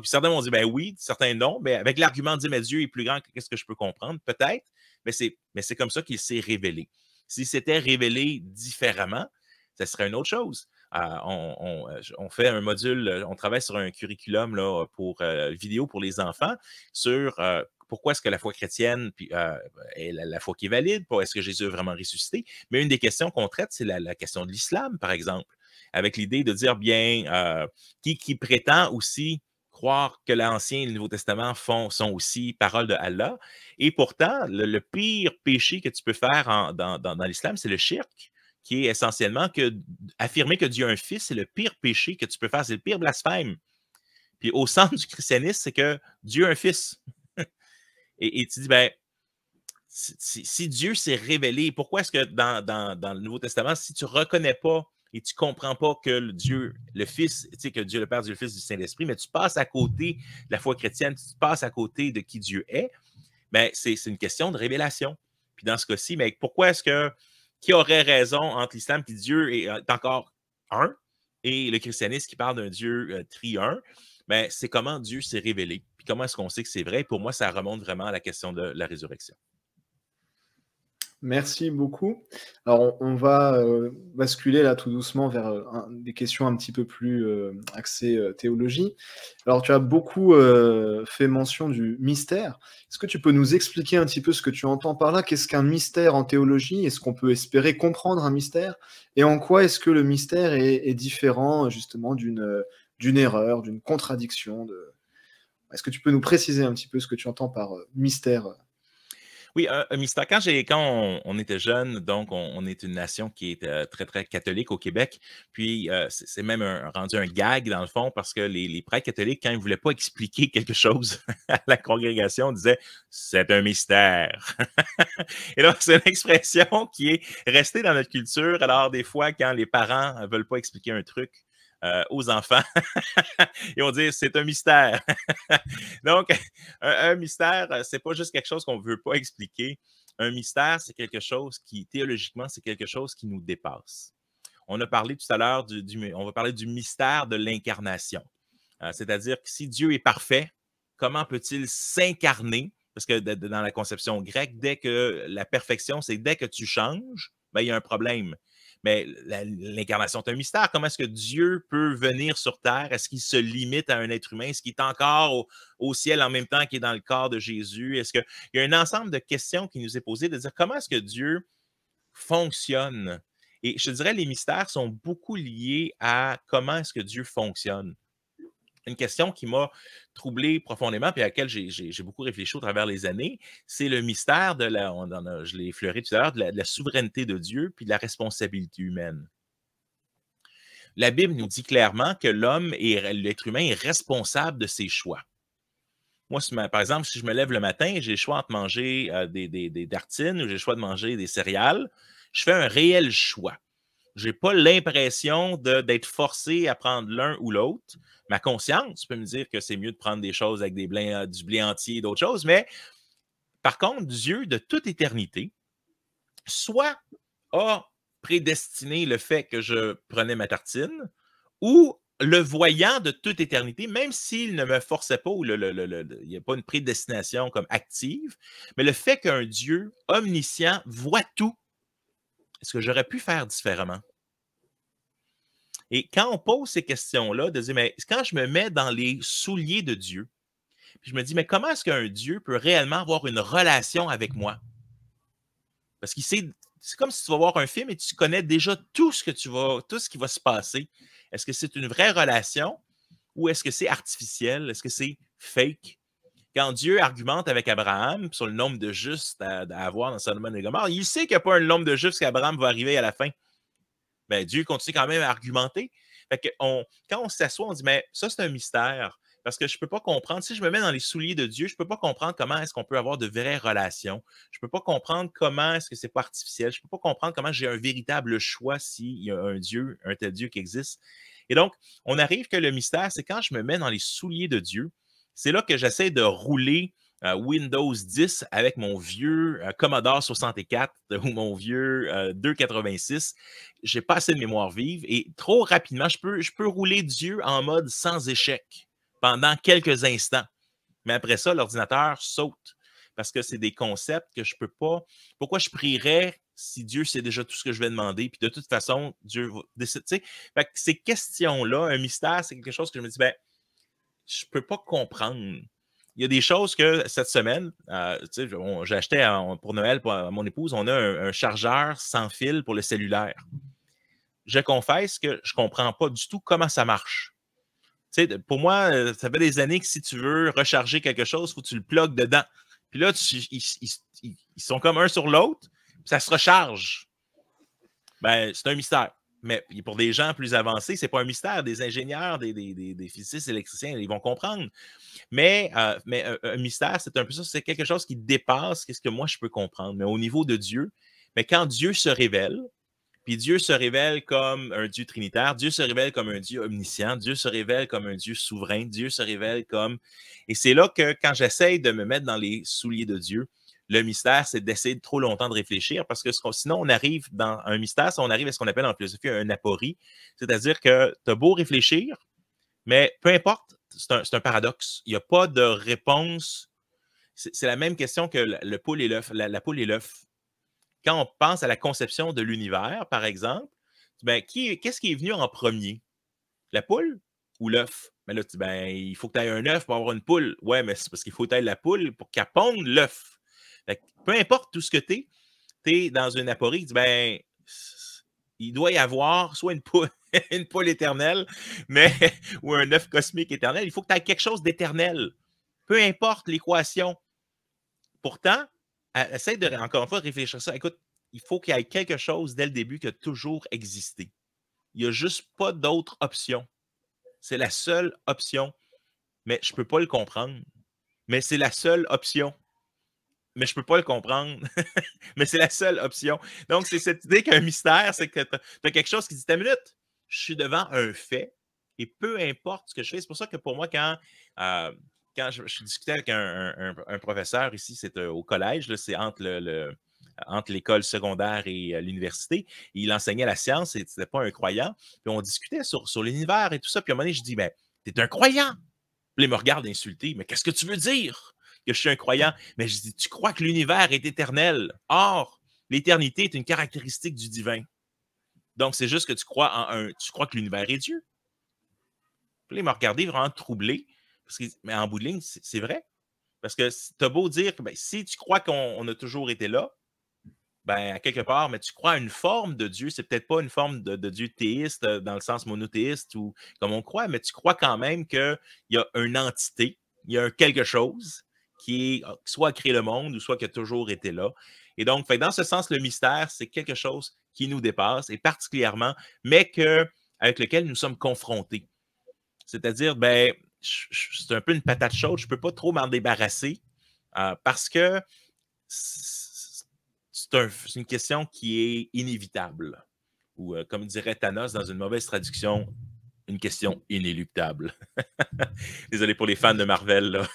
certains vont dire, ben oui, certains non, mais avec l'argument de dire, mais Dieu est plus grand que qu'est-ce que je peux comprendre, peut-être, mais c'est comme ça qu'il s'est révélé. S'il s'était révélé différemment, ça serait une autre chose. On fait un module, on travaille sur un curriculum là, pour vidéo pour les enfants sur pourquoi est-ce que la foi chrétienne puis, est la foi qui est valide? Est-ce que Jésus a vraiment ressuscité? Mais une des questions qu'on traite, c'est la question de l'islam, par exemple, avec l'idée de dire, bien, qui prétend aussi croire que l'Ancien et le Nouveau Testament sont aussi paroles de Allah. Et pourtant, le pire péché que tu peux faire dans l'islam, c'est le shirk, qui est essentiellement que affirmer que Dieu a un fils, c'est le pire péché que tu peux faire, c'est le pire blasphème. Puis au centre du christianisme, c'est que Dieu a un fils. Et tu dis, ben, si Dieu s'est révélé, pourquoi est-ce que dans le Nouveau Testament, si tu ne reconnais pas et tu ne comprends pas que Dieu, le Fils, tu sais, que Dieu le Père, Dieu le Fils, du Saint-Esprit, mais tu passes à côté de la foi chrétienne, tu passes à côté de qui Dieu est, bien, c'est une question de révélation. Puis dans ce cas-ci, mais pourquoi est-ce que, qui aurait raison entre l'islam qui Dieu est encore un et le christianisme qui parle d'un Dieu tri-un? Bien, c'est comment Dieu s'est révélé. Puis comment est-ce qu'on sait que c'est vrai? Pour moi, ça remonte vraiment à la question de la résurrection. Merci beaucoup. Alors, on va basculer là tout doucement vers des questions un petit peu plus axées théologie. Alors, tu as beaucoup fait mention du mystère. Est-ce que tu peux nous expliquer un petit peu ce que tu entends par là? Qu'est-ce qu'un mystère en théologie? Est-ce qu'on peut espérer comprendre un mystère? Et en quoi est-ce que le mystère est différent justement d'une erreur, d'une contradiction Est-ce que tu peux nous préciser un petit peu ce que tu entends par mystère? Oui, un mystère. Quand on était jeune, donc on est une nation qui est très, très catholique au Québec. Puis c'est même rendu un gag, dans le fond, parce que les prêtres catholiques, quand ils ne voulaient pas expliquer quelque chose à la congrégation, disaient c'est un mystère. Et donc, c'est une expression qui est restée dans notre culture. Alors, des fois, quand les parents ne veulent pas expliquer un truc aux enfants, ils vont dire c'est un mystère. Donc, un mystère, c'est pas juste quelque chose qu'on ne veut pas expliquer. Un mystère, c'est quelque chose qui, théologiquement, c'est quelque chose qui nous dépasse. On a parlé tout à l'heure, on va parler du mystère de l'incarnation. C'est-à-dire que si Dieu est parfait, comment peut-il s'incarner? Parce que dans la conception grecque, dès que la perfection, c'est dès que tu changes, ben, il y a un problème. Mais l'incarnation est un mystère. Comment est-ce que Dieu peut venir sur Terre? Est-ce qu'il se limite à un être humain? Est-ce qu'il est encore au ciel en même temps qu'il est dans le corps de Jésus? Est-ce qu'il y a un ensemble de questions qui nous est posé de dire comment est-ce que Dieu fonctionne? Et je dirais les mystères sont beaucoup liés à comment est-ce que Dieu fonctionne. Une question qui m'a troublé profondément et à laquelle j'ai beaucoup réfléchi au travers les années, c'est le mystère de je l'ai effleuré tout à l'heure, de la souveraineté de Dieu puis de la responsabilité humaine. La Bible nous dit clairement que l'être humain est responsable de ses choix. Moi, par exemple, si je me lève le matin et j'ai le choix entre manger des tartines ou j'ai le choix de manger des céréales, je fais un réel choix. Je n'ai pas l'impression d'être forcé à prendre l'un ou l'autre. Ma conscience peut me dire que c'est mieux de prendre des choses avec du blé entier et d'autres choses, mais par contre, Dieu, de toute éternité, soit a prédestiné le fait que je prenais ma tartine, ou le voyant de toute éternité, même s'il ne me forçait pas, ou il n'y a pas une prédestination comme active, mais le fait qu'un Dieu omniscient voit tout, est-ce que j'aurais pu faire différemment? Et quand on pose ces questions-là, de dire, mais quand je me mets dans les souliers de Dieu, puis je me dis, mais comment est-ce qu'un Dieu peut réellement avoir une relation avec moi? Parce qu'il sait, c'est comme si tu vas voir un film et tu connais déjà tout ce qui va se passer. Est-ce que c'est une vraie relation ou est-ce que c'est artificiel? Est-ce que c'est fake? Quand Dieu argumente avec Abraham sur le nombre de justes à avoir dans Sodome et Gomorrhe, il sait qu'il n'y a pas un nombre de justes qu'Abraham va arriver à la fin. Ben, Dieu continue quand même à argumenter. Fait que quand on s'assoit, on dit, mais ça, c'est un mystère. Parce que je ne peux pas comprendre, si je me mets dans les souliers de Dieu, je ne peux pas comprendre comment est-ce qu'on peut avoir de vraies relations. Je ne peux pas comprendre comment est-ce que ce n'est pas artificiel. Je ne peux pas comprendre comment j'ai un véritable choix s'il y a un tel Dieu qui existe. Et donc, on arrive que le mystère, c'est quand je me mets dans les souliers de Dieu, c'est là que j'essaie de rouler Windows 10 avec mon vieux Commodore 64 ou mon vieux 286. Je n'ai pas assez de mémoire vive et trop rapidement, je peux rouler Dieu en mode sans échec pendant quelques instants. Mais après ça, l'ordinateur saute parce que c'est des concepts que je ne peux pas. Pourquoi je prierais si Dieu sait déjà tout ce que je vais demander? Puis de toute façon, Dieu va décider. Fait que ces questions-là, un mystère, c'est quelque chose que je me dis, ben, je ne peux pas comprendre. il y a des choses que cette semaine, j'ai acheté pour Noël pour mon épouse, on a un chargeur sans fil pour le cellulaire. Je confesse que je ne comprends pas du tout comment ça marche. Pour moi, ça fait des années que si tu veux recharger quelque chose, il faut que tu le plugues dedans. Puis là, ils sont comme un sur l'autre, ça se recharge. Ben, c'est un mystère. Mais pour des gens plus avancés, ce n'est pas un mystère. Des ingénieurs, des physiciens, électriciens, ils vont comprendre. Mais un mystère, c'est un peu ça. C'est quelque chose qui dépasse ce que moi, je peux comprendre. Mais au niveau de Dieu, mais quand Dieu se révèle, puis Dieu se révèle comme un Dieu trinitaire, Dieu se révèle comme un Dieu omniscient, Dieu se révèle comme un Dieu souverain, Dieu se révèle comme... Et c'est là que quand j'essaye de me mettre dans les souliers de Dieu, le mystère, c'est d'essayer de trop longtemps de réfléchir parce que sinon, on arrive dans un mystère, on arrive à ce qu'on appelle en philosophie un aporie, c'est-à-dire que tu as beau réfléchir, mais peu importe, c'est un paradoxe. Il n'y a pas de réponse. C'est la même question que le poule et l'œuf, la poule et l'œuf. Quand on pense à la conception de l'univers, par exemple, ben, qu'est-ce qui est venu en premier? La poule ou l'œuf? Mais là, ben, il faut que tu aies un œuf pour avoir une poule. Ouais, mais c'est parce qu'il faut que tu aies la poule pour qu'elle ponde l'œuf. Peu importe tout ce que tu es dans une aporie, ben, il doit y avoir soit une poule, une poule éternelle, mais, ou un œuf cosmique éternel. Il faut que tu aies quelque chose d'éternel. Peu importe l'équation. Pourtant, essaie de, encore une fois, de réfléchir à ça. Écoute, il faut qu'il y ait quelque chose dès le début qui a toujours existé. Il n'y a juste pas d'autre option. C'est la seule option. Mais je ne peux pas le comprendre. Mais c'est la seule option. Mais je ne peux pas le comprendre. Mais c'est la seule option. Donc, c'est cette idée qu'un mystère, c'est que tu as quelque chose qui dit, ta minute, je suis devant un fait et peu importe ce que je fais. C'est pour ça que pour moi, quand je discutais avec un professeur ici, c'est au collège, c'est entre l'école secondaire et l'université. Il enseignait la science et c'était pas un croyant. Puis on discutait sur l'univers et tout ça. Puis à un moment donné, je dis, ben, t'es un croyant. Puis il me regarde insulté. Mais qu'est-ce que tu veux dire que je suis un croyant? Mais je dis, tu crois que l'univers est éternel. Or, l'éternité est une caractéristique du divin. Donc, c'est juste que tu crois que l'univers est Dieu. Puis il m'a regardé vraiment troublé. Mais en bout de ligne, c'est vrai. Parce que tu as beau dire que ben, si tu crois qu'on a toujours été là, ben, à quelque part, mais tu crois à une forme de Dieu, c'est peut-être pas une forme de Dieu théiste dans le sens monothéiste ou comme on croit, mais tu crois quand même qu'il y a une entité, il y a quelque chose qui soit a créé le monde ou soit qui a toujours été là. Et donc, dans ce sens, le mystère, c'est quelque chose qui nous dépasse et particulièrement, mais avec lequel nous sommes confrontés. C'est-à-dire, ben, c'est un peu une patate chaude, je ne peux pas trop m'en débarrasser parce que c'est une question qui est inévitable. Ou comme dirait Thanos dans une mauvaise traduction, une question inéluctable. Désolé pour les fans de Marvel, là.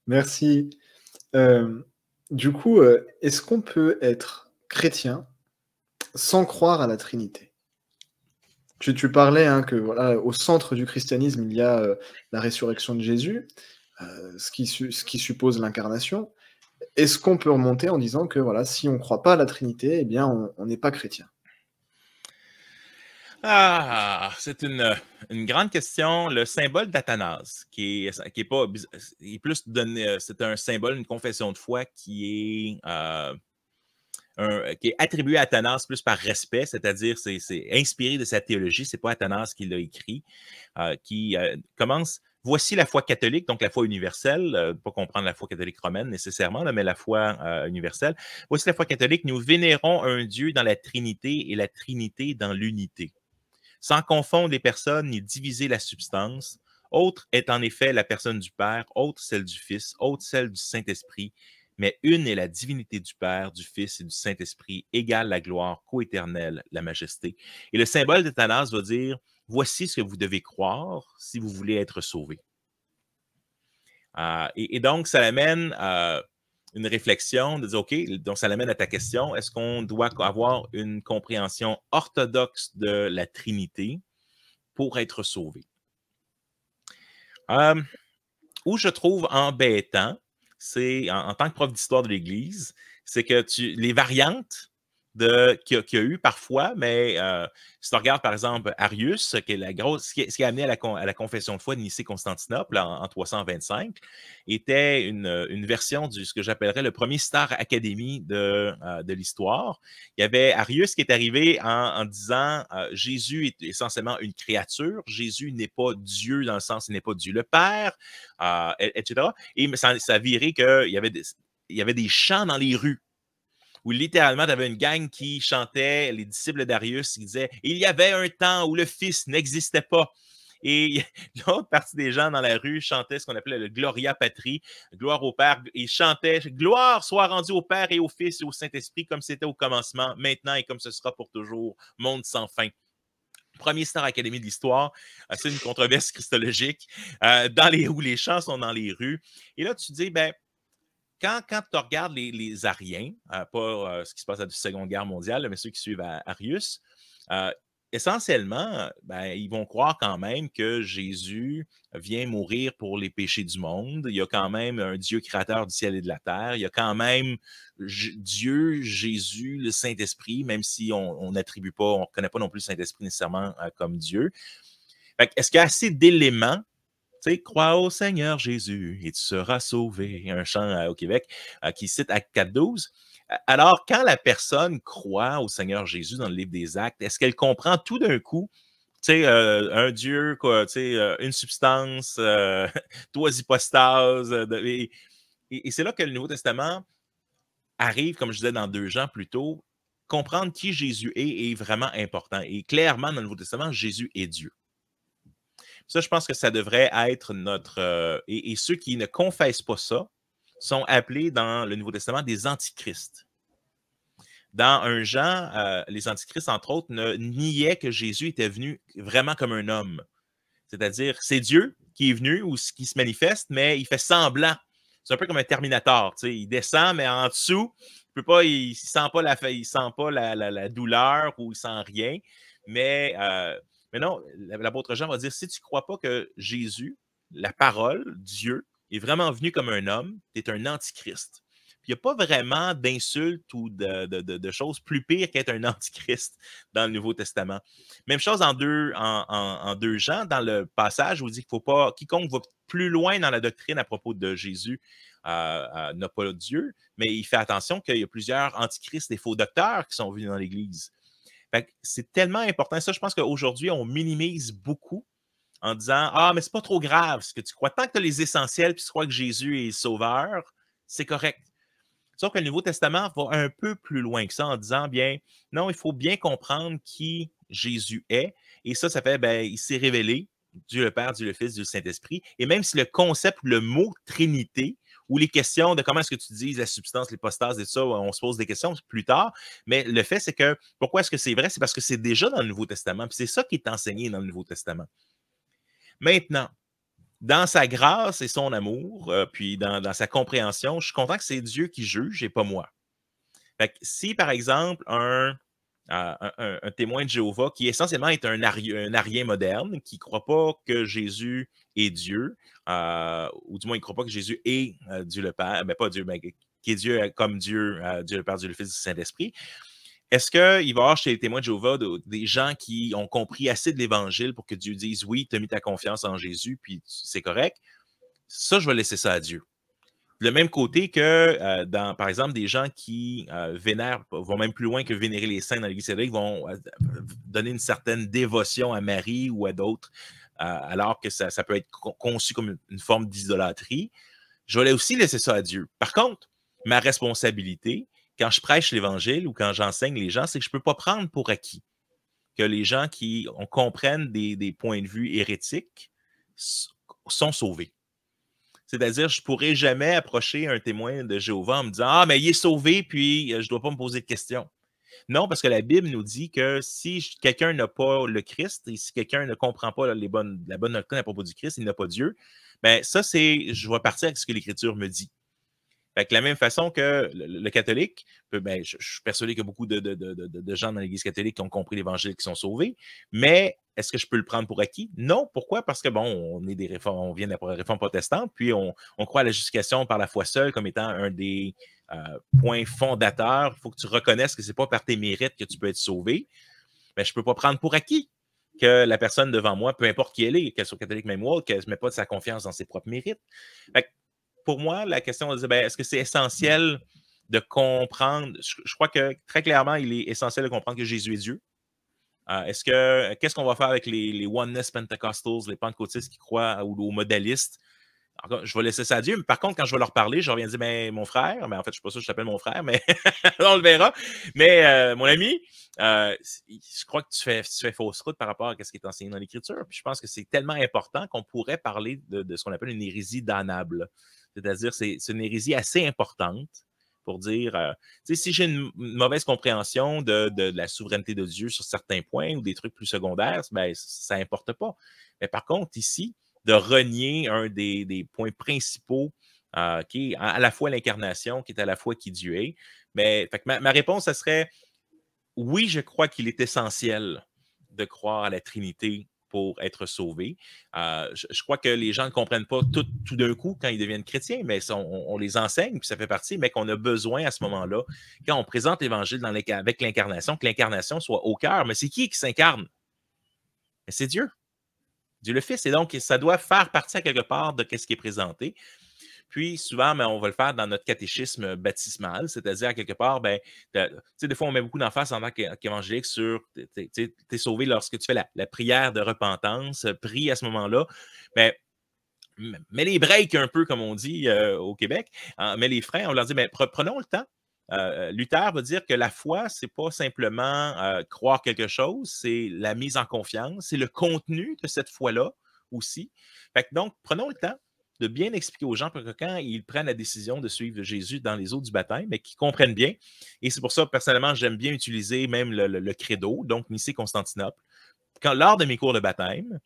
Merci. Du coup, est-ce qu'on peut être chrétien sans croire à la Trinité? Tu parlais que voilà, au centre du christianisme, il y a la résurrection de Jésus, ce qui suppose l'incarnation. Est-ce qu'on peut remonter en disant que voilà, si on ne croit pas à la Trinité, eh bien, on n'est pas chrétien? Ah, c'est une grande question. Le symbole d'Athanase, qui est pas, est plus donné, c'est un symbole, une confession de foi qui est attribué à Athanase plus par respect, c'est-à-dire c'est inspiré de sa théologie, c'est pas Athanase qui l'a écrit, qui commence. Voici la foi catholique, donc la foi universelle, pas comprendre la foi catholique romaine nécessairement, là, mais la foi universelle. Voici la foi catholique, nous vénérons un Dieu dans la Trinité et la Trinité dans l'unité. Sans confondre les personnes ni diviser la substance, autre est en effet la personne du Père, autre celle du Fils, autre celle du Saint-Esprit, mais une est la divinité du Père, du Fils et du Saint-Esprit, égale la gloire, coéternelle, la majesté. Et le symbole d'Athanase va dire, voici ce que vous devez croire si vous voulez être sauvé. Et donc, ça l'amène une réflexion de dire, OK, donc ça l'amène à ta question, est-ce qu'on doit avoir une compréhension orthodoxe de la Trinité pour être sauvé? Où je trouve embêtant, c'est en tant que prof d'histoire de l'Église, c'est que les variantes qu'il y a eu parfois, mais si tu regardes par exemple Arius, qui est ce qui a amené à la confession de foi de Nicée-Constantinople en 325, était une version de ce que j'appellerais le premier Star Academy de l'histoire. Il y avait Arius qui est arrivé en disant Jésus est essentiellement une créature, Jésus n'est pas Dieu dans le sens, il n'est pas Dieu le Père, etc. Et ça a viré qu'il y avait des chants dans les rues où littéralement, tu avais une gang qui chantait, les disciples d'Arius, qui disaient « Il y avait un temps où le Fils n'existait pas ». Et l'autre partie des gens dans la rue chantaient ce qu'on appelait le Gloria Patri, gloire au Père. Ils chantaient « Gloire soit rendue au Père et au Fils et au Saint-Esprit comme c'était au commencement, maintenant et comme ce sera pour toujours, monde sans fin ». Premier Star Academy de l'histoire, c'est une controverse christologique où les chants sont dans les rues. Et là, tu te dis, ben, quand tu regardes les Ariens, pas ce qui se passe à la Seconde Guerre mondiale, mais ceux qui suivent Arius, essentiellement, ben, ils vont croire quand même que Jésus vient mourir pour les péchés du monde. Il y a quand même un Dieu créateur du ciel et de la terre. Il y a quand même Dieu, Jésus, le Saint-Esprit, même si on n'attribue pas, on ne reconnaît pas non plus le Saint-Esprit nécessairement comme Dieu. Est-ce qu'il y a assez d'éléments? Tu sais, crois au Seigneur Jésus et tu seras sauvé. Un chant au Québec qui cite Acte 4.12. Alors, quand la personne croit au Seigneur Jésus dans le livre des Actes, est-ce qu'elle comprend tout d'un coup, tu sais, un Dieu, quoi, tu sais, une substance, trois hypostases, et c'est là que le Nouveau Testament arrive, comme je disais dans 2 Jean plus tôt, comprendre qui Jésus est vraiment important. Et clairement, dans le Nouveau Testament, Jésus est Dieu. Ça, je pense que ça devrait être notre... et ceux qui ne confessent pas ça sont appelés dans le Nouveau Testament des antichrists. Dans 1 Jean, les antichrists, entre autres, niaient que Jésus était venu vraiment comme un homme. C'est-à-dire, c'est Dieu qui est venu ou qui se manifeste, mais il fait semblant. C'est un peu comme un Terminator. Tu sais, il descend, mais en dessous, il ne sent pas la douleur ou il ne sent rien. Mais non, l'apôtre Jean va dire, si tu ne crois pas que Jésus, la parole, Dieu, est vraiment venu comme un homme, tu es un antichrist. Puis il n'y a pas vraiment d'insultes ou de choses plus pires qu'être un antichrist dans le Nouveau Testament. Même chose en 2 Jean, dans le passage où il dit qu'il ne faut pas, quiconque va plus loin dans la doctrine à propos de Jésus n'a pas Dieu, mais il fait attention qu'il y a plusieurs antichrists et faux docteurs qui sont venus dans l'Église. C'est tellement important. Ça, je pense qu'aujourd'hui, on minimise beaucoup en disant « Ah, mais c'est pas trop grave ce que tu crois. Tant que tu as les essentiels et tu crois que Jésus est sauveur, c'est correct. » Sauf que le Nouveau Testament va un peu plus loin que ça en disant, bien, non, il faut bien comprendre qui Jésus est. Et ça fait, ben, il s'est révélé, Dieu le Père, Dieu le Fils, Dieu le Saint-Esprit. Et même si le concept, le mot Trinité, ou les questions de comment est-ce que tu dises la substance, l'hypostase et tout ça, on se pose des questions plus tard. Mais le fait, c'est que, pourquoi est-ce que c'est vrai? C'est parce que c'est déjà dans le Nouveau Testament. Puis c'est ça qui est enseigné dans le Nouveau Testament. Maintenant, dans sa grâce et son amour, puis dans sa compréhension, je suis content que c'est Dieu qui juge et pas moi. Fait que si, par exemple, un témoin de Jéhovah, qui essentiellement est un arien moderne, qui ne croit pas que Jésus est Dieu, ou du moins il ne croit pas que Jésus est Dieu le Père, mais pas Dieu, mais qui est Dieu comme Dieu, Dieu le Père, Dieu le Fils, du Saint-Esprit, est-ce qu'il va y avoir chez les témoins de Jéhovah des gens qui ont compris assez de l'Évangile pour que Dieu dise « Oui, tu as mis ta confiance en Jésus, puis c'est correct ». Ça, je vais laisser ça à Dieu. De même côté que, par exemple, des gens qui vont même plus loin que vénérer les saints dans l'Église catholique, vont donner une certaine dévotion à Marie ou à d'autres, alors que ça peut être conçu comme une forme d'idolâtrie. Je vais aussi laisser ça à Dieu. Par contre, ma responsabilité, quand je prêche l'Évangile ou quand j'enseigne les gens, c'est que je ne peux pas prendre pour acquis que les gens qui comprennent des points de vue hérétiques sont sauvés. C'est-à-dire, je ne pourrai jamais approcher un témoin de Jéhovah en me disant « Ah, mais il est sauvé, puis je ne dois pas me poser de questions. » Non, parce que la Bible nous dit que si quelqu'un n'a pas le Christ et si quelqu'un ne comprend pas la bonne doctrine à propos du Christ, il n'a pas Dieu, bien ça, je vais partir avec ce que l'Écriture me dit. Fait que de la même façon que le catholique, ben, je suis persuadé qu'il y a beaucoup de gens dans l'Église catholique qui ont compris l'Évangile, qui sont sauvés, mais est-ce que je peux le prendre pour acquis? Non. Pourquoi? Parce que, bon, on est des réformes, on vient de la réforme protestante, puis on croit à la justification par la foi seule comme étant un des points fondateurs. Il faut que tu reconnaisses que ce n'est pas par tes mérites que tu peux être sauvé. Mais je ne peux pas prendre pour acquis que la personne devant moi, peu importe qui elle est, qu'elle soit catholique même ou autre, qu'elle ne met pas de sa confiance dans ses propres mérites. Fait que pour moi, la question, on dit, ben, est-ce que c'est essentiel de comprendre? Je crois que très clairement, il est essentiel de comprendre que Jésus est Dieu. Qu'est-ce qu'on va faire avec les Oneness Pentecostals, les Pentecôtistes qui croient aux modalistes? Alors, je vais laisser ça à Dieu, mais par contre, quand je vais leur parler, je reviens dire, ben, mon frère, mais en fait, je ne suis pas sûr que je t'appelle mon frère, mais on le verra. Mais mon ami, je crois que tu fais fausse route par rapport à ce qui est enseigné dans l'Écriture. Puis je pense que c'est tellement important qu'on pourrait parler de ce qu'on appelle une hérésie damnable. C'est-à-dire, c'est une hérésie assez importante pour dire, si j'ai une mauvaise compréhension de la souveraineté de Dieu sur certains points ou des trucs plus secondaires, ben, ça n'importe pas. Mais par contre, ici, de renier un des points principaux qui est à la fois l'incarnation, qui est à la fois qui Dieu est. Mais fait que ma réponse, ça serait oui, je crois qu'il est essentiel de croire à la Trinité pour être sauvé. Je crois que les gens ne comprennent pas tout d'un coup quand ils deviennent chrétiens, mais on les enseigne, puis ça fait partie, mais qu'on a besoin à ce moment-là, quand on présente l'Évangile avec l'incarnation, que l'incarnation soit au cœur. Mais c'est qui s'incarne? C'est Dieu. Dieu le Fils. Et donc, ça doit faire partie à quelque part de ce qui est présenté. Puis, souvent, on va le faire dans notre catéchisme baptismal, c'est-à-dire, à quelque part, ben, des fois, on met beaucoup d'emphase en tant qu'évangélique sur tu es sauvé lorsque tu fais la prière de repentance, prie à ce moment-là. Mais mets les breaks un peu, comme on dit au Québec, hein, mets les freins, on leur dit, mais prenons le temps. Luther va dire que la foi, c'est pas simplement croire quelque chose, c'est la mise en confiance, c'est le contenu de cette foi-là aussi. Fait que donc, prenons le temps de bien expliquer aux gens pour que quand ils prennent la décision de suivre Jésus dans les eaux du baptême, mais qu'ils comprennent bien. Et c'est pour ça, personnellement, j'aime bien utiliser même le credo, donc Nicée-Constantinople, lors de mes cours de baptême,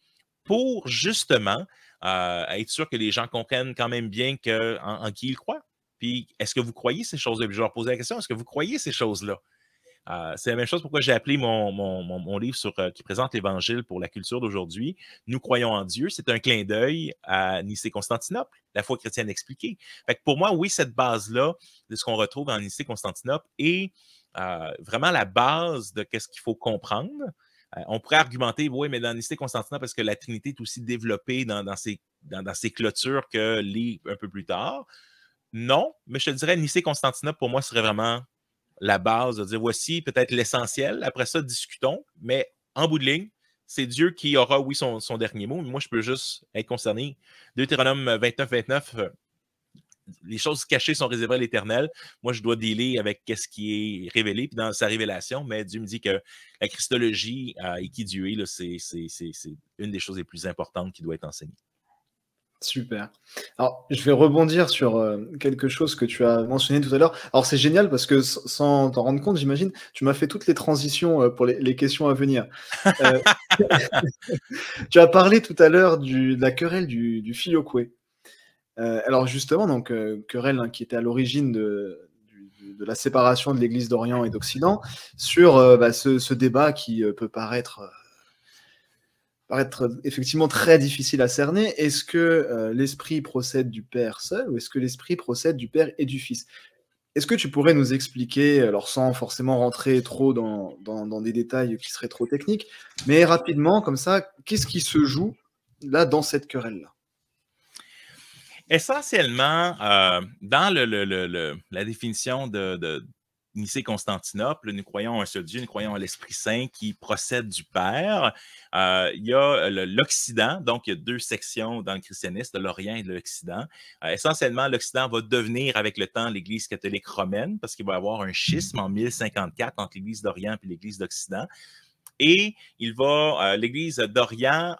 pour justement être sûr que les gens comprennent quand même bien en qui ils croient. Puis, est-ce que vous croyez ces choses-là? Je vais leur poser la question, est-ce que vous croyez ces choses-là? C'est la même chose pourquoi j'ai appelé mon livre qui présente l'Évangile pour la culture d'aujourd'hui. Nous croyons en Dieu. C'est un clin d'œil à Nicée-Constantinople, la foi chrétienne expliquée. Fait que pour moi, oui, cette base-là, de ce qu'on retrouve en Nicée-Constantinople, est vraiment la base de ce qu'il faut comprendre. On pourrait argumenter, oui, mais dans Nicée-Constantinople, parce que la Trinité est aussi développée dans ces clôtures que lit un peu plus tard. Non, mais je te dirais, Nicée-Constantinople, pour moi, serait vraiment la base de dire voici peut-être l'essentiel. Après ça, discutons. Mais en bout de ligne, c'est Dieu qui aura, oui, son dernier mot. Mais moi, je peux juste être concerné. Deutéronome 29, les choses cachées sont réservées à l'Éternel. Moi, je dois dealer avec ce qui est révélé, puis dans sa révélation, mais Dieu me dit que la Christologie et qui Dieu est, c'est une des choses les plus importantes qui doit être enseignée. Super. Alors, je vais rebondir sur quelque chose que tu as mentionné tout à l'heure. Alors, c'est génial parce que sans t'en rendre compte, j'imagine, tu m'as fait toutes les transitions pour les questions à venir. Tu as parlé tout à l'heure de la querelle du filioque. Alors, justement, donc, querelle qui était à l'origine de la séparation de l'Église d'Orient et d'Occident, sur ce débat qui peut paraître effectivement très difficile à cerner. Est-ce que l'Esprit procède du Père seul ou est-ce que l'Esprit procède du Père et du Fils? Est-ce que tu pourrais nous expliquer, alors sans forcément rentrer trop dans des détails qui seraient trop techniques, mais rapidement, comme ça, qu'est-ce qui se joue là dans cette querelle-là? Essentiellement, dans la définition de Nicée-Constantinople, nous croyons en un seul Dieu, nous croyons en l'Esprit Saint qui procède du Père. Il y a l'Occident, donc il y a deux sections dans le christianisme, de l'Orient et de l'Occident. Essentiellement, l'Occident va devenir avec le temps l'Église catholique romaine parce qu'il va y avoir un schisme en 1054 entre l'Église d'Orient et l'Église d'Occident. Et l'Église d'Orient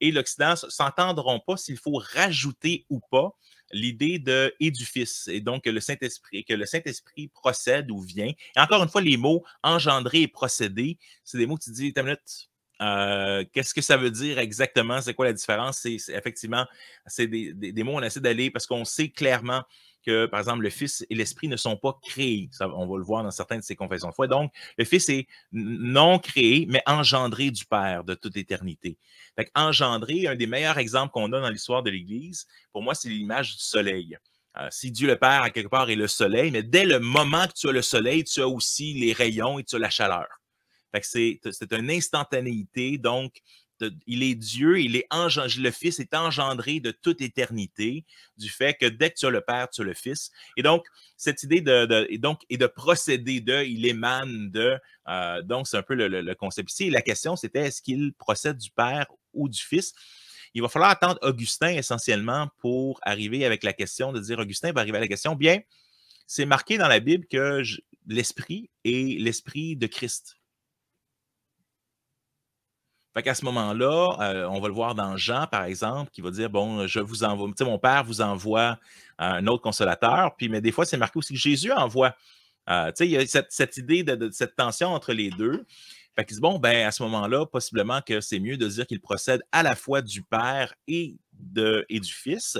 et l'Occident s'entendront pas s'il faut rajouter ou pas l'idée de et du Fils, et donc que le Saint-Esprit procède ou vient. Et encore une fois, les mots engendrer et procéder, c'est des mots que tu dis, ta minute. Qu'est-ce que ça veut dire exactement? C'est quoi la différence? Effectivement, c'est des mots, on essaie d'aller parce qu'on sait clairement que, par exemple, le Fils et l'Esprit ne sont pas créés. Ça, on va le voir dans certaines de ses confessions de foi. Donc, le Fils est non créé, mais engendré du Père de toute éternité. Fait engendré, un des meilleurs exemples qu'on a dans l'histoire de l'Église, pour moi, c'est l'image du soleil. Si Dieu le Père, à quelque part, est le soleil, mais dès le moment que tu as le soleil, tu as aussi les rayons et tu as la chaleur. Fait que c'est une instantanéité, donc il est Dieu, le Fils est engendré de toute éternité, du fait que dès que tu as le Père, tu as le Fils. Et donc, cette idée de procéder de, il émane de, donc c'est un peu le concept ici. Et la question, c'était, est-ce qu'il procède du Père ou du Fils? Il va falloir attendre Augustin essentiellement pour arriver avec la question, de dire, Augustin va arriver à la question, bien, c'est marqué dans la Bible que l'Esprit est l'Esprit de Christ. Fait qu'à ce moment-là, on va le voir dans Jean, par exemple, qui va dire, bon, je vous envoie, tu sais, mon Père vous envoie un autre consolateur, puis, mais des fois, c'est marqué aussi que Jésus envoie. Tu sais, il y a cette idée de cette tension entre les deux. Fait qu'il dit, bon, ben, à ce moment-là, possiblement que c'est mieux de dire qu'il procède à la fois du Père et du Fils.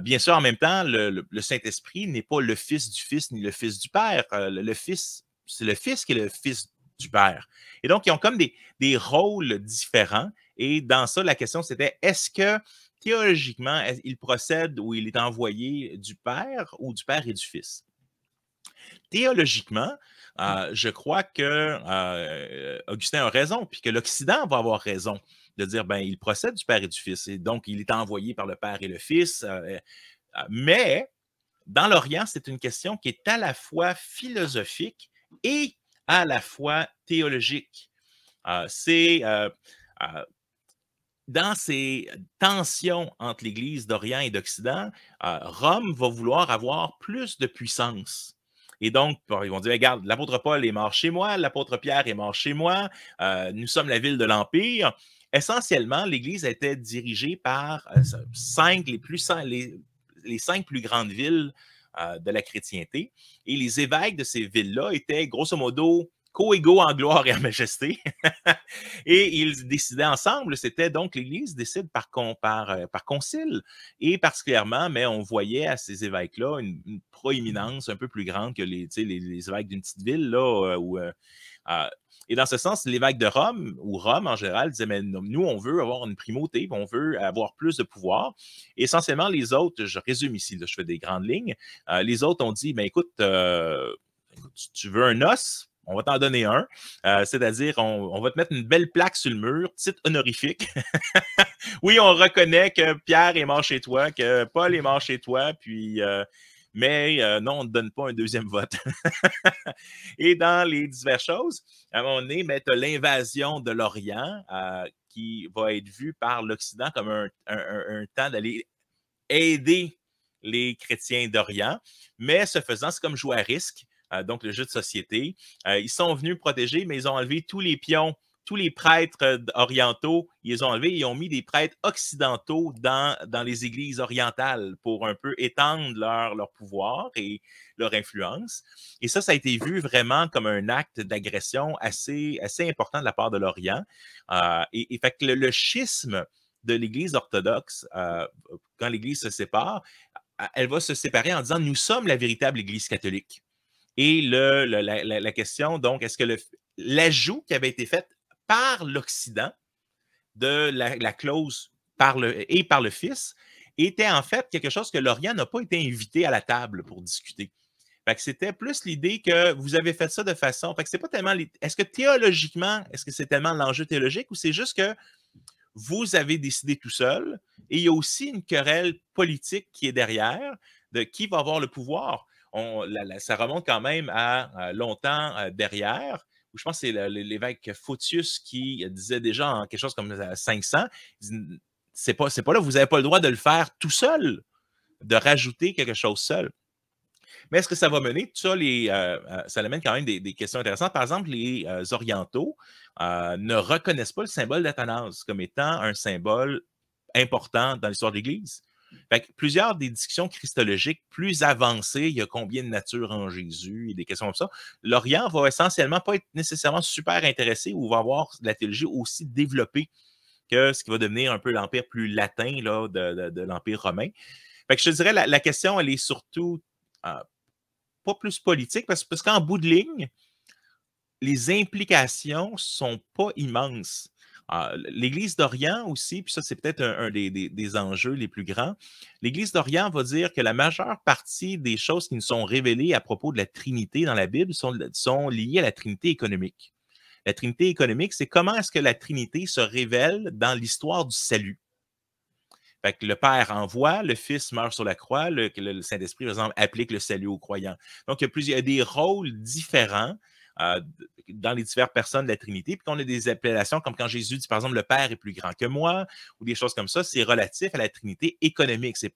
Bien sûr, en même temps, le Saint-Esprit n'est pas le Fils du Fils ni le Fils du Père. Le Fils, c'est le Fils qui est le Fils du Père. Et donc, ils ont comme des rôles différents. Et dans ça, la question, c'était, est-ce que théologiquement, il procède ou il est envoyé du Père ou du Père et du Fils? Théologiquement, je crois que Augustin a raison, puis que l'Occident va avoir raison de dire, ben, il procède du Père et du Fils, et donc il est envoyé par le Père et le Fils. Mais dans l'Orient, c'est une question qui est à la fois philosophique et à la fois théologique. C'est dans ces tensions entre l'Église d'Orient et d'Occident, Rome va vouloir avoir plus de puissance. Et donc, ils vont dire, regarde, l'apôtre Paul est mort chez moi, l'apôtre Pierre est mort chez moi, nous sommes la ville de l'Empire. Essentiellement, l'Église était dirigée par les 5 plus grandes villes de la chrétienté. Et les évêques de ces villes-là étaient grosso modo co-égaux en gloire et en majesté. Et ils décidaient ensemble, c'était donc l'Église décide par concile. Et particulièrement, mais on voyait à ces évêques-là une proéminence un peu plus grande que les évêques d'une petite ville. Là, et dans ce sens, l'évêque de Rome, ou Rome en général, disait, mais nous, on veut avoir une primauté, on veut avoir plus de pouvoir. Et essentiellement, les autres, je résume ici, là, je fais des grandes lignes, les autres ont dit, ben, écoute, tu veux un os? On va t'en donner un. C'est-à-dire, on va te mettre une belle plaque sur le mur, titre honorifique. Oui, on reconnaît que Pierre est mort chez toi, que Paul est mort chez toi, puis, mais non, on ne te donne pas un deuxième vote. Et dans les diverses choses, à un moment donné, tu as l'invasion de l'Orient qui va être vue par l'Occident comme un temps d'aller aider les chrétiens d'Orient. Mais ce faisant, c'est comme jouer à risque. Donc le jeu de société. Ils sont venus protéger, mais ils ont enlevé tous les pions, tous les prêtres orientaux, ils les ont enlevés et ils ont mis des prêtres occidentaux dans les églises orientales pour un peu étendre leur pouvoir et leur influence. Et ça a été vu vraiment comme un acte d'agression assez important de la part de l'Orient. Et fait que le schisme de l'Église orthodoxe, quand l'Église se sépare, elle va se séparer en disant « Nous sommes la véritable Église catholique ». Et la question, donc, est-ce que l'ajout qui avait été fait par l'Occident de la clause par le Fils était en fait quelque chose que l'Orient n'a pas été invité à la table pour discuter. Fait que c'était plus l'idée que vous avez fait ça de façon. Fait que c'est pas tellement. Est-ce que théologiquement, est-ce que c'est tellement l'enjeu théologique ou c'est juste que vous avez décidé tout seul et il y a aussi une querelle politique qui est derrière de qui va avoir le pouvoir? Ça remonte quand même à longtemps derrière, où je pense que c'est l'évêque Photius qui disait déjà en quelque chose comme 500, c'est pas là, vous n'avez pas le droit de le faire tout seul, de rajouter quelque chose seul. Mais est-ce que ça va mener? Tout ça, ça amène quand même des questions intéressantes. Par exemple, les Orientaux ne reconnaissent pas le symbole d'Athanase comme étant un symbole important dans l'histoire de l'Église. Fait que plusieurs des discussions christologiques plus avancées, il y a combien de nature en Jésus et des questions comme ça, l'Orient va essentiellement pas être nécessairement super intéressé ou va avoir la théologie aussi développée que ce qui va devenir un peu l'empire plus latin là, de l'Empire romain. Fait que je te dirais, la question, elle est surtout pas plus politique, parce qu'en bout de ligne, les implications ne sont pas immenses. L'Église d'Orient aussi, puis ça, c'est peut-être un des enjeux les plus grands. L'Église d'Orient va dire que la majeure partie des choses qui nous sont révélées à propos de la Trinité dans la Bible sont liées à la Trinité économique. La Trinité économique, c'est comment est-ce que la Trinité se révèle dans l'histoire du salut. Fait que le Père envoie, le Fils meurt sur la croix, le Saint-Esprit, par exemple, applique le salut aux croyants. Donc, il y a des rôles différents dans les diverses personnes de la Trinité, puis qu'on a des appellations comme quand Jésus dit, par exemple, le Père est plus grand que moi, ou des choses comme ça, c'est relatif à la Trinité économique. C'est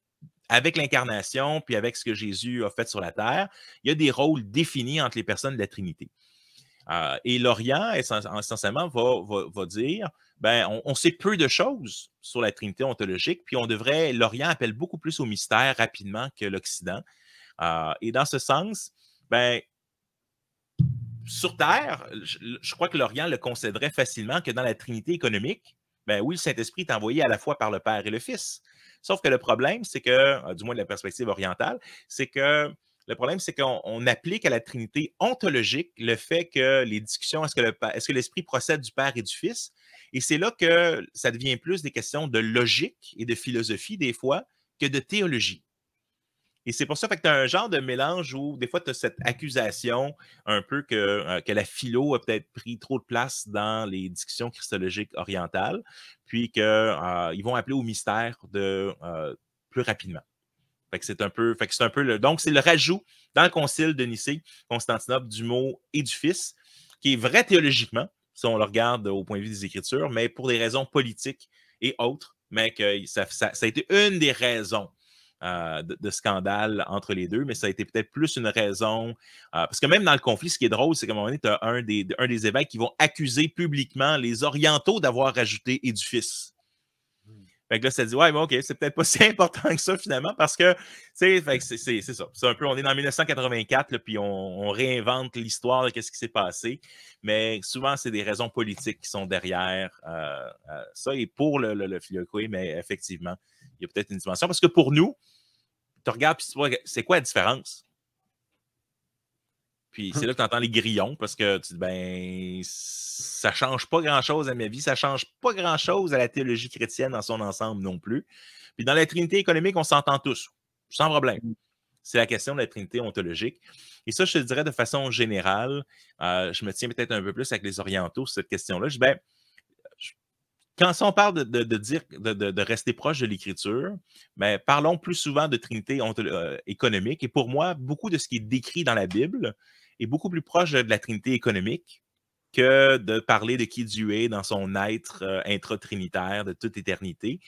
avec l'incarnation, puis avec ce que Jésus a fait sur la terre, il y a des rôles définis entre les personnes de la Trinité. Et l'Orient, essentiellement, va dire, ben, on sait peu de choses sur la Trinité ontologique, puis l'Orient appelle beaucoup plus au mystère rapidement que l'Occident. Et dans ce sens, ben, sur Terre, je crois que l'Orient le concéderait facilement que dans la Trinité économique, ben oui, le Saint-Esprit est envoyé à la fois par le Père et le Fils. Sauf que le problème, c'est que, du moins de la perspective orientale, c'est que le problème, c'est qu'on applique à la Trinité ontologique le fait que les discussions, est-ce que l'Esprit procède du Père et du Fils? Et c'est là que ça devient plus des questions de logique et de philosophie, des fois, que de théologie. Et c'est pour ça que tu as un genre de mélange où, des fois, tu as cette accusation un peu que la philo a peut-être pris trop de place dans les discussions christologiques orientales, puis qu'ils vont appeler au mystère plus rapidement. Fait que c'est un peu, donc, c'est le rajout dans le concile de Nicée, Constantinople, du mot et du Fils, qui est vrai théologiquement, si on le regarde au point de vue des Écritures, mais pour des raisons politiques et autres, mais que ça a été une des raisons de scandale entre les deux, mais ça a été peut-être plus une raison, parce que même dans le conflit, ce qui est drôle, c'est qu'à un moment donné, tu as un des évêques qui vont accuser publiquement les orientaux d'avoir rajouté et du Fils. Fait que là, ça dit, ouais, mais OK, c'est peut-être pas si important que ça, finalement, parce que, tu sais, c'est ça. C'est un peu, on est dans 1984, là, puis on réinvente l'histoire de ce qui s'est passé, mais souvent, c'est des raisons politiques qui sont derrière ça. Et pour le filioque, mais effectivement, il y a peut-être une dimension. Parce que pour nous, tu regardes, puis tu vois, c'est quoi la différence? Puis c'est là que tu entends les grillons, parce que tu dis, ben, ça ne change pas grand-chose à ma vie, ça ne change pas grand-chose à la théologie chrétienne dans son ensemble non plus. Puis dans la Trinité économique, on s'entend tous, sans problème. C'est la question de la Trinité ontologique. Et ça, je te dirais de façon générale, je me tiens peut-être un peu plus avec les orientaux sur cette question-là. Je dis, ben, quand on parle de rester proche de l'Écriture, ben, parlons plus souvent de Trinité économique. Et pour moi, beaucoup de ce qui est décrit dans la Bible est beaucoup plus proche de la Trinité économique que de parler de qui Dieu est dans son être intra-trinitaire de toute éternité.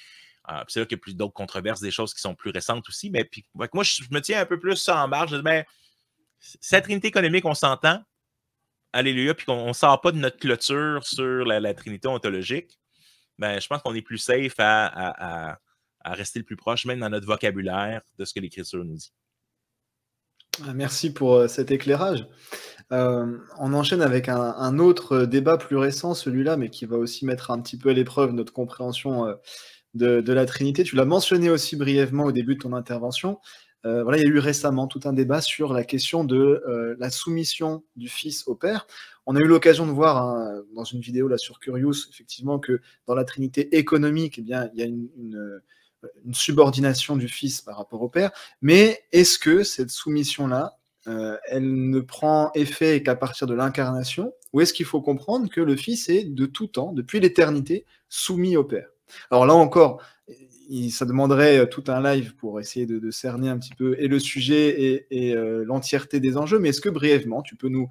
C'est là qu'il y a d'autres controverses, des choses qui sont plus récentes aussi. Mais puis, moi, je me tiens un peu plus ça en marge. Je dis, ben, cette Trinité économique, on s'entend. Alléluia. Puis qu'on ne sort pas de notre clôture sur la Trinité ontologique. Ben, je pense qu'on est plus safe à rester le plus proche, même dans notre vocabulaire, de ce que l'Écriture nous dit. Merci pour cet éclairage. On enchaîne avec un autre débat plus récent, celui-là, mais qui va aussi mettre un petit peu à l'épreuve notre compréhension de la Trinité. Tu l'as mentionné aussi brièvement au début de ton intervention. Voilà, il y a eu récemment tout un débat sur la question de la soumission du Fils au Père. On a eu l'occasion de voir dans une vidéo là sur Curious, effectivement, que dans la Trinité économique, eh bien, il y a une subordination du Fils par rapport au Père. Mais est-ce que cette soumission-là, elle ne prend effet qu'à partir de l'incarnation, ou est-ce qu'il faut comprendre que le Fils est de tout temps, depuis l'éternité, soumis au Père? Alors là encore, ça demanderait tout un live pour essayer de cerner un petit peu et le sujet et l'entièreté des enjeux, mais est-ce que brièvement, tu peux nous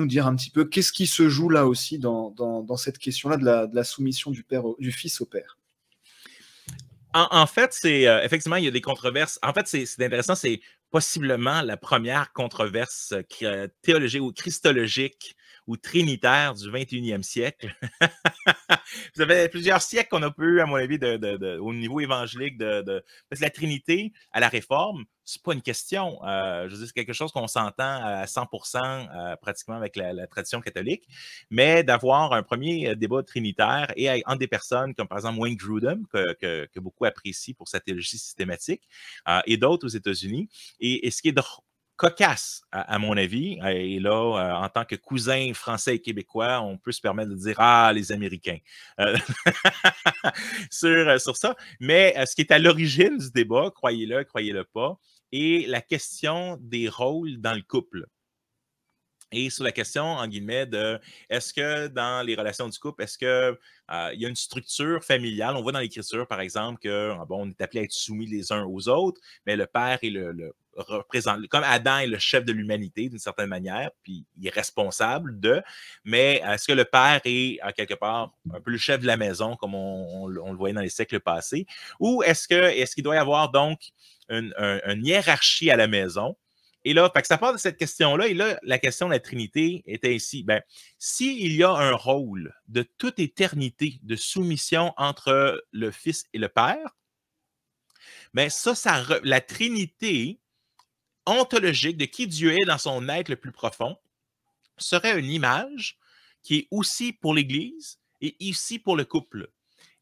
dire un petit peu qu'est-ce qui se joue là aussi dans cette question-là de la soumission du Fils au Père? En fait, c'est effectivement, il y a des controverses. En fait, c'est intéressant, c'est possiblement la première controverse théologique ou christologique ou trinitaire du 21e siècle. Ça fait plusieurs siècles qu'on a peu, à mon avis, au niveau évangélique, parce que la Trinité à la Réforme, c'est pas une question. Je veux dire, c'est quelque chose qu'on s'entend à 100% pratiquement avec la tradition catholique, mais d'avoir un premier débat trinitaire et entre des personnes comme par exemple Wayne Grudem, que beaucoup apprécient pour sa théologie systématique, et d'autres aux États-Unis. Et ce qui est cocasse, à mon avis, et là, en tant que cousin français et québécois, on peut se permettre de dire « Ah, les Américains sur ça. Mais ce qui est à l'origine du débat, croyez-le, croyez-le pas, est la question des rôles dans le couple. Et sur la question, en guillemets, de est-ce que dans les relations du couple, est-ce qu'il y a une structure familiale? On voit dans l'Écriture, par exemple, on est appelé à être soumis les uns aux autres, mais le père est le représente, comme Adam est le chef de l'humanité d'une certaine manière, puis il est responsable de, mais est-ce que le père est, à quelque part, un peu le chef de la maison, comme on le voyait dans les siècles passés, ou est-ce qu'il doit y avoir donc une hiérarchie à la maison? Et là, ça part de cette question-là, et là, la question de la Trinité était ici. Ben, s'il y a un rôle de toute éternité de soumission entre le Fils et le Père, ben la Trinité ontologique de qui Dieu est dans son être le plus profond serait une image qui est aussi pour l'Église et ici pour le couple.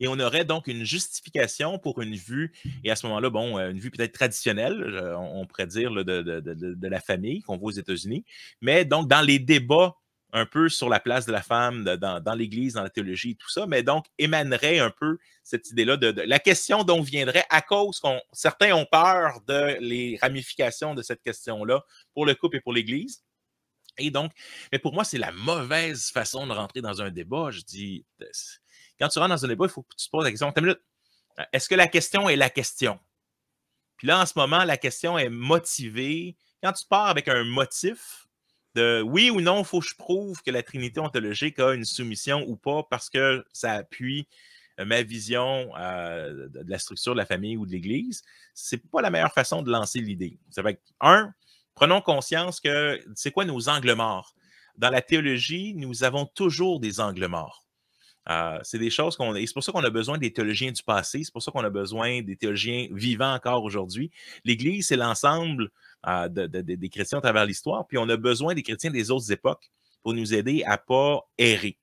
Et on aurait donc une justification pour une vue, et à ce moment-là, bon, une vue peut-être traditionnelle, on pourrait dire, là, de la famille qu'on voit aux États-Unis, mais donc dans les débats un peu sur la place de la femme dans l'Église, dans la théologie et tout ça, mais donc émanerait un peu cette idée-là de la question dont viendrait à cause certains ont peur de les ramifications de cette question-là pour le couple et pour l'Église. Et donc, mais pour moi, c'est la mauvaise façon de rentrer dans un débat. Je dis, quand tu rentres dans un débat, il faut que tu te poses la question, est-ce que la question est la question? Puis là, en ce moment, la question est motivée. Quand tu pars avec un motif de oui ou non, il faut que je prouve que la Trinité ontologique a une soumission ou pas parce que ça appuie ma vision de la structure de la famille ou de l'Église, c'est pas la meilleure façon de lancer l'idée. Ça fait que, prenons conscience que c'est quoi nos angles morts? Dans la théologie, nous avons toujours des angles morts. C'est des choses et c'est pour ça qu'on a besoin des théologiens du passé, c'est pour ça qu'on a besoin des théologiens vivants encore aujourd'hui. L'Église, c'est l'ensemble des chrétiens à travers l'histoire, puis on a besoin des chrétiens des autres époques pour nous aider à ne pas errer.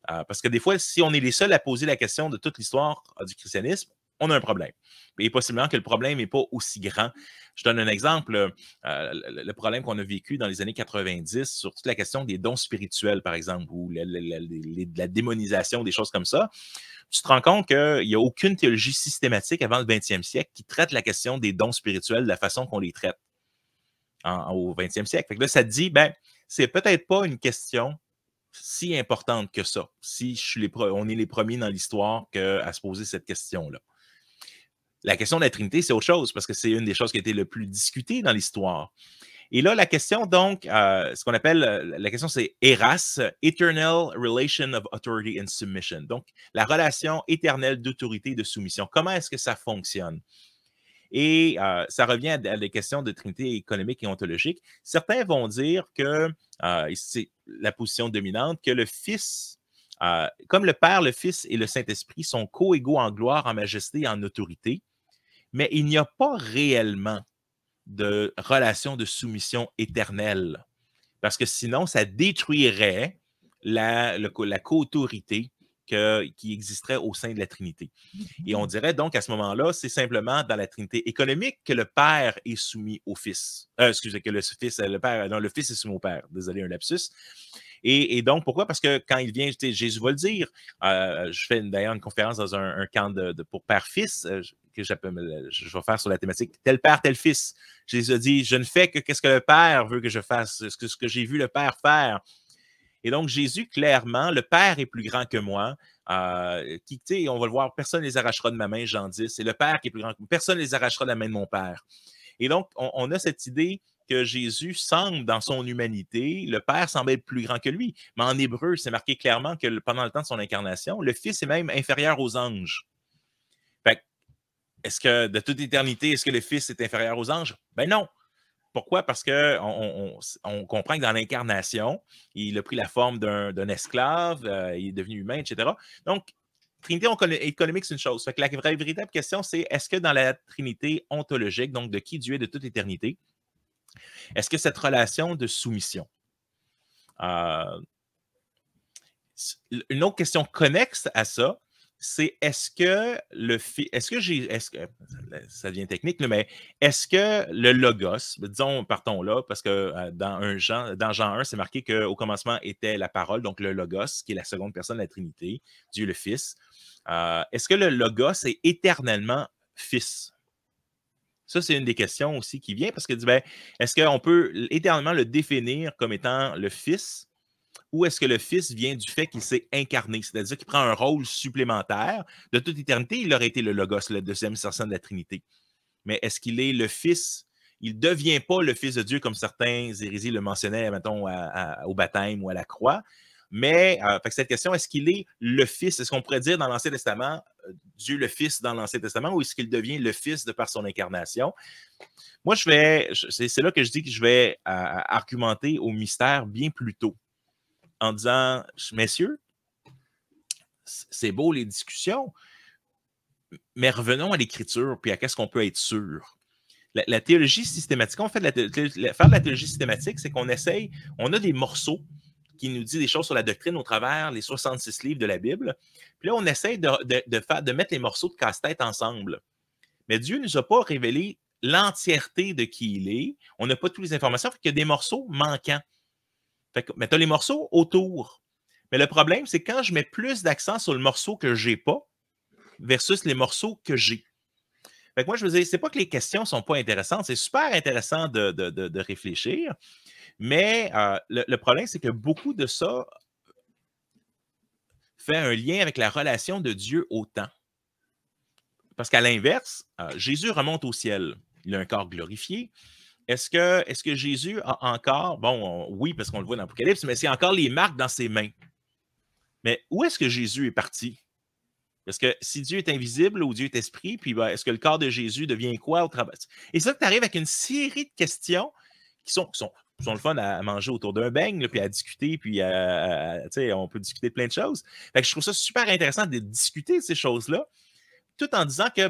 Parce que des fois, si on est les seuls à poser la question de toute l'histoire du christianisme, on a un problème. Et possiblement que le problème n'est pas aussi grand. Je donne un exemple, le problème qu'on a vécu dans les années 90 sur toute la question des dons spirituels, par exemple, ou la démonisation, des choses comme ça. Tu te rends compte qu'il n'y a aucune théologie systématique avant le 20e siècle qui traite la question des dons spirituels de la façon qu'on les traite au 20e siècle. Fait que là, ça te dit, c'est peut-être pas une question si importante que ça, si on est les premiers dans l'histoire à se poser cette question-là. La question de la Trinité, c'est autre chose, parce que c'est une des choses qui a été le plus discutée dans l'histoire. Et là, la question, donc, ce qu'on appelle, la question, c'est ERAS, Eternal Relation of Authority and Submission. Donc, la relation éternelle d'autorité et de soumission. Comment est-ce que ça fonctionne? Et ça revient à des questions de trinité économique et ontologique. Certains vont dire que, c'est la position dominante, que le Fils, comme le Père, le Fils et le Saint-Esprit sont co-égaux en gloire, en majesté et en autorité, mais il n'y a pas réellement de relation de soumission éternelle, parce que sinon, ça détruirait la co-autorité qui existerait au sein de la Trinité. Et on dirait donc à ce moment-là, c'est simplement dans la Trinité économique que le Père est soumis au Fils. Excusez, que le Fils est soumis au Père. Désolé, un lapsus. Et donc, pourquoi? Parce que quand il vient, Jésus va le dire. Je fais d'ailleurs une conférence dans un camp pour Père-Fils que je vais faire sur la thématique tel Père, tel Fils. Jésus a dit, je ne fais que ce que le Père veut que je fasse, ce que j'ai vu le Père faire. Et donc, Jésus, clairement, le Père est plus grand que moi. On va le voir, personne ne les arrachera de ma main, Jean 10. C'est le Père qui est plus grand que moi. Personne ne les arrachera de la main de mon Père. Et donc, on a cette idée que Jésus semble, dans son humanité, le Père semble être plus grand que lui. Mais en hébreu, c'est marqué clairement que pendant le temps de son incarnation, le Fils est même inférieur aux anges. Fait est-ce que, de toute éternité, est-ce que le Fils est inférieur aux anges? Ben non. Pourquoi? Parce qu'on comprend que dans l'incarnation, il a pris la forme d'un esclave, il est devenu humain, etc. Donc, Trinité économique, c'est une chose. Fait que la véritable question, c'est est-ce que dans la Trinité ontologique, donc de qui Dieu est de toute éternité, est-ce que cette relation de soumission, euh, une autre question connexe à ça, c'est est-ce que ça devient technique, là, mais est-ce que le logos, disons, partons là, parce que dans Jean 1, c'est marqué qu'au commencement était la parole, donc le logos, qui est la seconde personne de la Trinité, Dieu le Fils. Est-ce que le logos est éternellement fils? Ça, c'est une des questions aussi qui vient parce que ben, est-ce qu'on peut éternellement le définir comme étant le Fils? Ou est-ce que le Fils vient du fait qu'il s'est incarné, c'est-à-dire qu'il prend un rôle supplémentaire? De toute éternité, il aurait été le Logos, le deuxième personne de la Trinité. Mais est-ce qu'il est le Fils? Il ne devient pas le Fils de Dieu comme certains hérésies le mentionnaient, mettons, au baptême ou à la croix. Mais fait que cette question, est-ce qu'il est le Fils? Est-ce qu'on pourrait dire dans l'Ancien Testament, Dieu le Fils dans l'Ancien Testament, ou est-ce qu'il devient le Fils de par son incarnation? Moi, c'est là que je dis que je vais argumenter au mystère bien plus tôt, en disant, messieurs, c'est beau les discussions, mais revenons à l'écriture, puis à qu'est-ce qu'on peut être sûr. La théologie systématique, faire de la théologie systématique, c'est qu'on essaye, on a des morceaux qui nous disent des choses sur la doctrine au travers les 66 livres de la Bible, puis là, on essaye de mettre les morceaux de casse-tête ensemble. Mais Dieu ne nous a pas révélé l'entièreté de qui il est, on n'a pas toutes les informations, fait qu'il y a des morceaux manquants. Mais tu as les morceaux autour. Mais le problème, c'est quand je mets plus d'accent sur le morceau que je n'ai pas versus les morceaux que j'ai. Fait que moi, je veux dire, c'est pas que les questions ne sont pas intéressantes, c'est super intéressant de réfléchir, mais le problème, c'est que beaucoup de ça fait un lien avec la relation de Dieu au temps. Parce qu'à l'inverse, Jésus remonte au ciel. Il a un corps glorifié. Est-ce que Jésus a encore, oui, parce qu'on le voit dans l'Apocalypse, mais c'est encore les marques dans ses mains. Mais où est-ce que Jésus est parti? Parce que si Dieu est invisible ou Dieu est esprit, puis est-ce que le corps de Jésus devient quoi au travail? Et ça, tu arrives avec une série de questions qui sont le fun à manger autour d'un beigne, puis à discuter, puis on peut discuter de plein de choses. Fait que je trouve ça super intéressant de discuter de ces choses-là, tout en disant que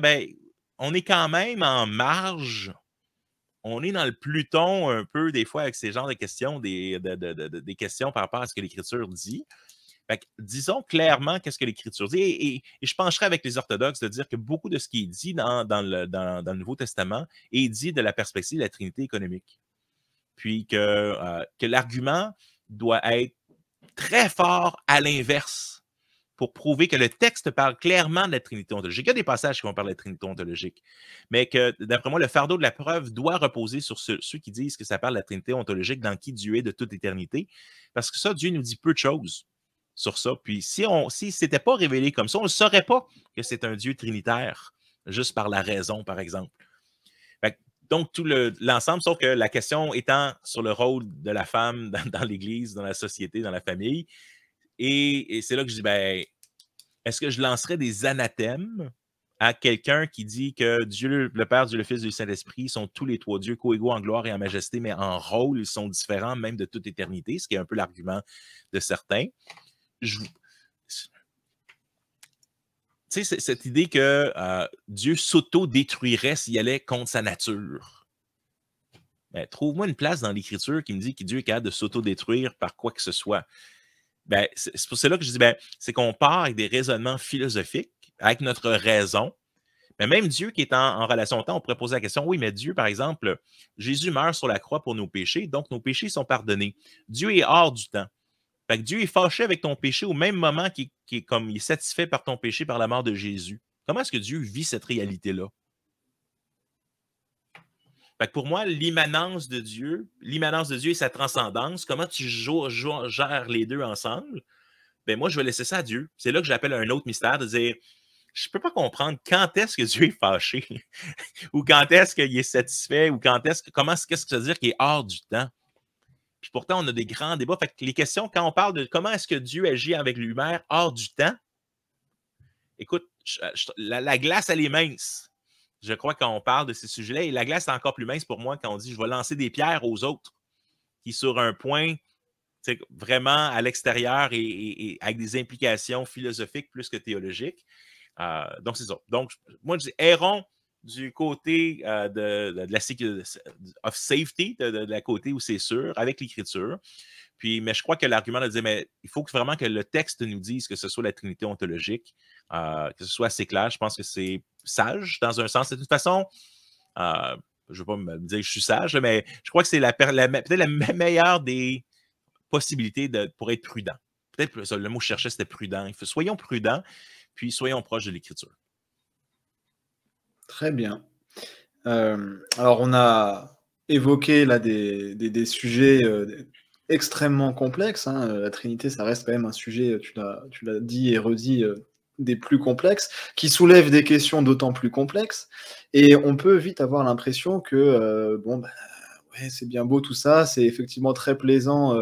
on est quand même en marge. On est dans le Pluton un peu, des fois, avec ces genres de questions, des questions par rapport à ce que l'Écriture dit. Fait que, disons clairement qu'est-ce que l'Écriture dit. Et je pencherai avec les orthodoxes de dire que beaucoup de ce qui est dit dans le Nouveau Testament est dit de la perspective de la Trinité économique. Puis que l'argument doit être très fort à l'inverse pour prouver que le texte parle clairement de la Trinité ontologique. Il y a des passages qui vont parler de la Trinité ontologique, mais que, d'après moi, le fardeau de la preuve doit reposer sur ceux qui disent que ça parle de la Trinité ontologique dans qui Dieu est de toute éternité, parce que ça, Dieu nous dit peu de choses sur ça. Puis si ce n'était pas révélé comme ça, on ne saurait pas que c'est un Dieu trinitaire, juste par la raison, par exemple. Donc, tout l'ensemble, sauf que la question étant sur le rôle de la femme dans l'Église, dans la société, dans la famille, et c'est là que je dis, est-ce que je lancerais des anathèmes à quelqu'un qui dit que Dieu, le Père, Dieu le Fils, Dieu le Saint-Esprit sont tous les trois dieux coégaux en gloire et en majesté, mais en rôle, ils sont différents même de toute éternité, ce qui est un peu l'argument de certains. Tu sais, cette idée que Dieu s'auto-détruirait s'il allait contre sa nature. Trouve-moi une place dans l'Écriture qui me dit que Dieu est capable de s'auto-détruire par quoi que ce soit. C'est pour cela que je dis, c'est qu'on part avec des raisonnements philosophiques, avec notre raison. Mais même Dieu qui est en relation au temps, on pourrait poser la question, oui, mais Dieu, par exemple, Jésus meurt sur la croix pour nos péchés, donc nos péchés sont pardonnés. Dieu est hors du temps. Fait que Dieu est fâché avec ton péché au même moment qu'il est satisfait par ton péché par la mort de Jésus. Comment est-ce que Dieu vit cette réalité-là? Fait que pour moi, l'immanence de Dieu et sa transcendance, comment tu gères les deux ensemble? Moi, je vais laisser ça à Dieu. C'est là que j'appelle un autre mystère de dire, je ne peux pas comprendre quand est-ce que Dieu est fâché ou quand est-ce qu'il est satisfait ou qu'est-ce que ça veut dire qu'il est hors du temps. Puis pourtant, on a des grands débats. Fait que les questions, quand on parle de comment est-ce que Dieu agit avec l'humain hors du temps, écoute, la glace, elle est mince. Je crois qu'on parle de ces sujets-là, et la glace est encore plus mince pour moi quand on dit je vais lancer des pierres aux autres qui, sur un point vraiment à l'extérieur et avec des implications philosophiques plus que théologiques. Donc, c'est ça. Donc, moi, je dis errons du côté de la of safety, de la côté où c'est sûr, avec l'Écriture. Puis, mais je crois que l'argument de dire, mais il faut vraiment que le texte nous dise que ce soit la Trinité ontologique, que ce soit assez clair. Je pense que c'est sage dans un sens. De toute façon, je ne veux pas me dire que je suis sage, mais je crois que c'est peut-être la meilleure des possibilités pour être prudent. Peut-être que le mot que je cherchais, c'était prudent. Soyons prudents, puis soyons proches de l'Écriture. Très bien. Alors, on a évoqué là des sujets extrêmement complexes, hein. La Trinité, ça reste quand même un sujet, tu l'as dit et redit, des plus complexes, qui soulève des questions d'autant plus complexes. Et on peut vite avoir l'impression que, bon, bah, ouais, c'est bien beau tout ça, c'est effectivement très plaisant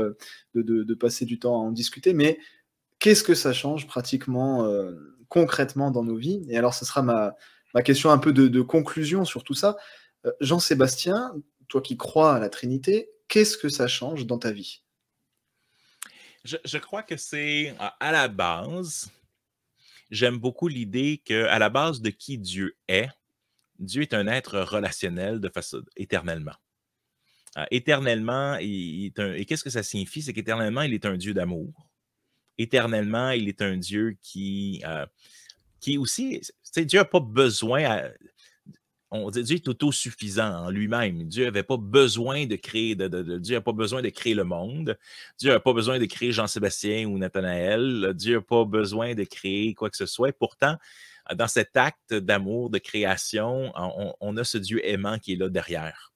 de passer du temps à en discuter, mais qu'est-ce que ça change pratiquement, concrètement dans nos vies? Et alors, ce sera ma question un peu de conclusion sur tout ça. Jean-Sébastien, toi qui crois à la Trinité, qu'est-ce que ça change dans ta vie? Je crois que c'est à la base, j'aime beaucoup l'idée qu'à la base de qui Dieu est un être relationnel de façon éternellement. Éternellement, et qu'est-ce que ça signifie? C'est qu'éternellement, il est un Dieu d'amour. Éternellement, il est un Dieu qui aussi, tu sais, Dieu n'a pas besoin, on dit Dieu est autosuffisant en lui-même. Dieu n'avait pas besoin de créer, Dieu n'a pas besoin de créer le monde. Dieu n'a pas besoin de créer Jean-Sébastien ou Nathanaël. Dieu n'a pas besoin de créer quoi que ce soit. Et pourtant, dans cet acte d'amour, de création, on a ce Dieu aimant qui est là derrière.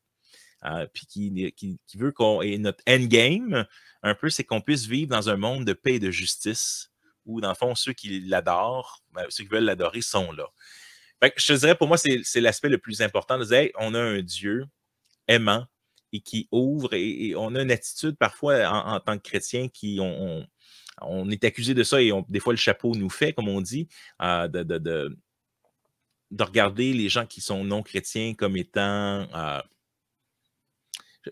Puis qui veut qu'on. Et notre endgame, un peu, c'est qu'on puisse vivre dans un monde de paix et de justice, où, dans le fond, ceux qui l'adorent, ceux qui veulent l'adorer sont là. Fait que je te dirais, pour moi, c'est l'aspect le plus important de dire, hey, on a un Dieu aimant et qui ouvre, et on a une attitude parfois en tant que chrétien on est accusé de ça, et des fois le chapeau nous fait, comme on dit, de regarder les gens qui sont non chrétiens comme étant.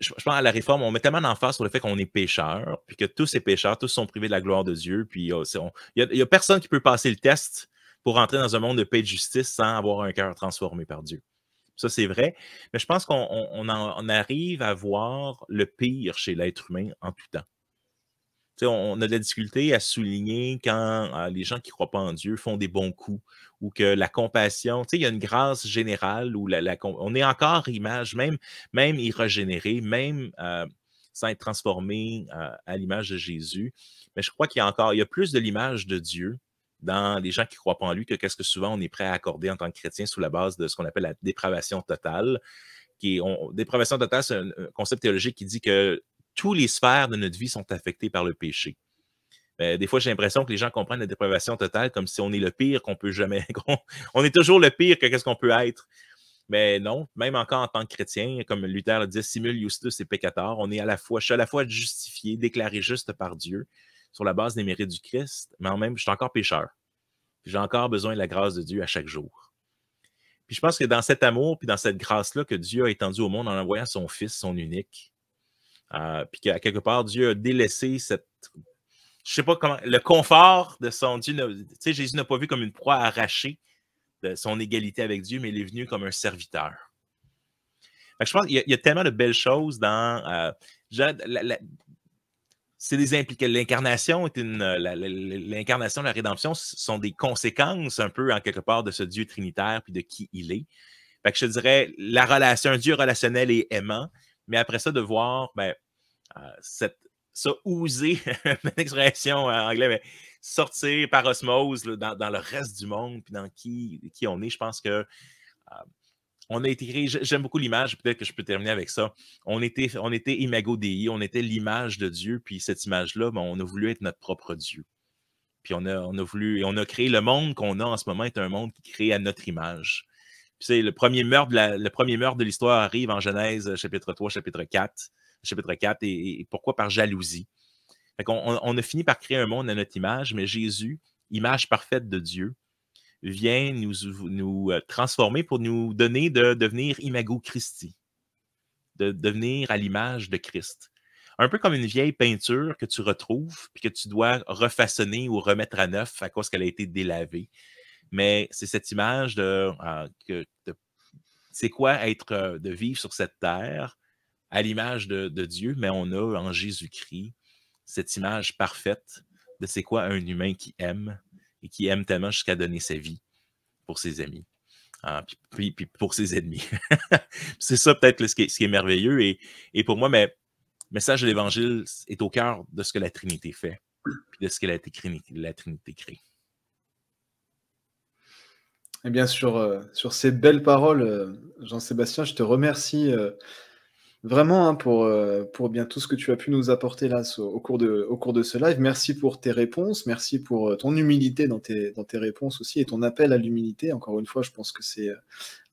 Je pense à la Réforme, on met tellement d'emphase sur le fait qu'on est pécheurs, puis que tous ces pécheurs, tous sont privés de la gloire de Dieu, puis il n'y a personne qui peut passer le test pour rentrer dans un monde de paix et de justice sans avoir un cœur transformé par Dieu. Ça, c'est vrai, mais je pense qu'on arrive à voir le pire chez l'être humain en tout temps. Tu sais, on a de la difficulté à souligner quand les gens qui ne croient pas en Dieu font des bons coups, ou que la compassion, tu sais, il y a une grâce générale où on est encore image, même irrégénéré, même sans être transformé à l'image de Jésus. Mais je crois qu'il y a plus de l'image de Dieu dans les gens qui ne croient pas en lui que qu'est-ce que souvent on est prêt à accorder en tant que chrétien sous la base de ce qu'on appelle la dépravation totale. Dépravation totale, c'est un concept théologique qui dit que toutes les sphères de notre vie sont affectées par le péché. Mais des fois, j'ai l'impression que les gens comprennent la dépravation totale comme si on est le pire qu'on peut jamais. On est toujours le pire que qu'est-ce qu'on peut être. Mais non, même encore en tant que chrétien, comme Luther le dit, simul justus et peccator, je suis à la fois justifié, déclaré juste par Dieu sur la base des mérites du Christ, mais en même, je suis encore pécheur. J'ai encore besoin de la grâce de Dieu à chaque jour. Puis je pense que dans cet amour, puis dans cette grâce-là que Dieu a étendu au monde en envoyant son Fils, son unique, puis qu'à quelque part, Dieu a délaissé je sais pas comment, le confort de son Dieu. Tu sais, Jésus n'a pas vu comme une proie arrachée de son égalité avec Dieu, mais il est venu comme un serviteur. Fait que je pense qu'il y a tellement de belles choses dans. C'est des implications. L'incarnation l'incarnation, la rédemption sont des conséquences un peu en quelque part de ce Dieu trinitaire puis de qui il est. Fait que je te dirais un Dieu relationnel et aimant, mais après ça, de voir ça oser, une expression en anglais, mais sortir par osmose là, dans le reste du monde, puis dans qui on est. Je pense que on a été créé, j'aime beaucoup l'image, peut-être que je peux terminer avec ça. On était imago Dei, on était l'image de Dieu, puis cette image-là, ben, on a voulu être notre propre Dieu. Puis on a voulu, et on a créé le monde qu'on a en ce moment est un monde qui est créé à notre image. Puis le premier meurtre de l'histoire arrive en Genèse, chapitre 3, chapitre 4, et pourquoi? Par jalousie. Fait qu'on a fini par créer un monde à notre image, mais Jésus, image parfaite de Dieu, vient nous transformer pour nous donner de devenir imago Christi, de devenir à l'image de Christ. Un peu comme une vieille peinture que tu retrouves puis que tu dois refaçonner ou remettre à neuf à cause qu'elle a été délavée. Mais c'est cette image c'est quoi être, de vivre sur cette terre à l'image de Dieu, mais on a en Jésus-Christ cette image parfaite de c'est quoi un humain qui aime et qui aime tellement jusqu'à donner sa vie pour ses amis. Puis pour ses ennemis. C'est ça peut-être ce qui est merveilleux. Et pour moi, le message de l'Évangile est au cœur de ce que la Trinité fait, puis de ce que la Trinité crée. Et bien sur ces belles paroles, Jean-Sébastien, je te remercie vraiment, hein, pour bien tout ce que tu as pu nous apporter là au cours de ce live. Merci pour tes réponses, merci pour ton humilité dans tes réponses aussi et ton appel à l'humilité. Encore une fois, je pense que c'est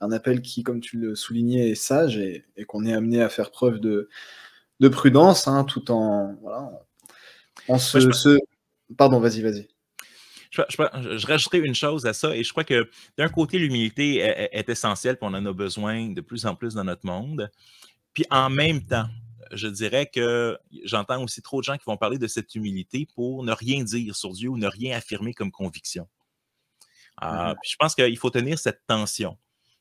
un appel qui, comme tu le soulignais, est sage et qu'on est amené à faire preuve de prudence, hein, tout en... Voilà, Pardon, vas-y. Je rajouterai une chose à ça, et je crois que d'un côté, l'humilité est essentielle, puis on en a besoin de plus en plus dans notre monde. Puis en même temps, je dirais que j'entends aussi trop de gens qui vont parler de cette humilité pour ne rien dire sur Dieu ou ne rien affirmer comme conviction. Puis je pense qu'il faut tenir cette tension.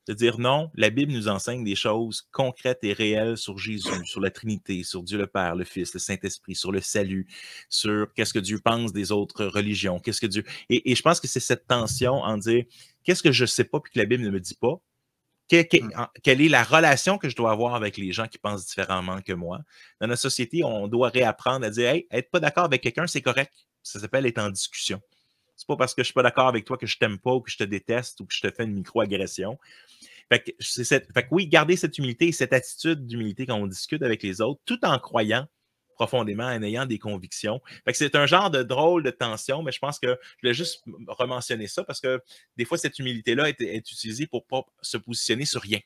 De dire non, la Bible nous enseigne des choses concrètes et réelles sur Jésus, sur la Trinité, sur Dieu le Père, le Fils, le Saint-Esprit, sur le salut, sur qu'est-ce que Dieu pense des autres religions, qu'est-ce que Dieu... Et je pense que c'est cette tension en dire qu'est-ce que je ne sais pas puis que la Bible ne me dit pas, quelle est la relation que je dois avoir avec les gens qui pensent différemment que moi. Dans notre société, on doit réapprendre à dire hey, être pas d'accord avec quelqu'un, c'est correct. Ça s'appelle être en discussion. C'est pas parce que je suis pas d'accord avec toi que je t'aime pas ou que je te déteste ou que je te fais une micro-agression. Fait que oui, garder cette humilité et cette attitude d'humilité quand on discute avec les autres, tout en croyant profondément, en ayant des convictions. Fait que c'est un genre de drôle de tension, mais je pense que je voulais juste rementionner ça parce que des fois, cette humilité-là est utilisée pour ne pas se positionner sur rien.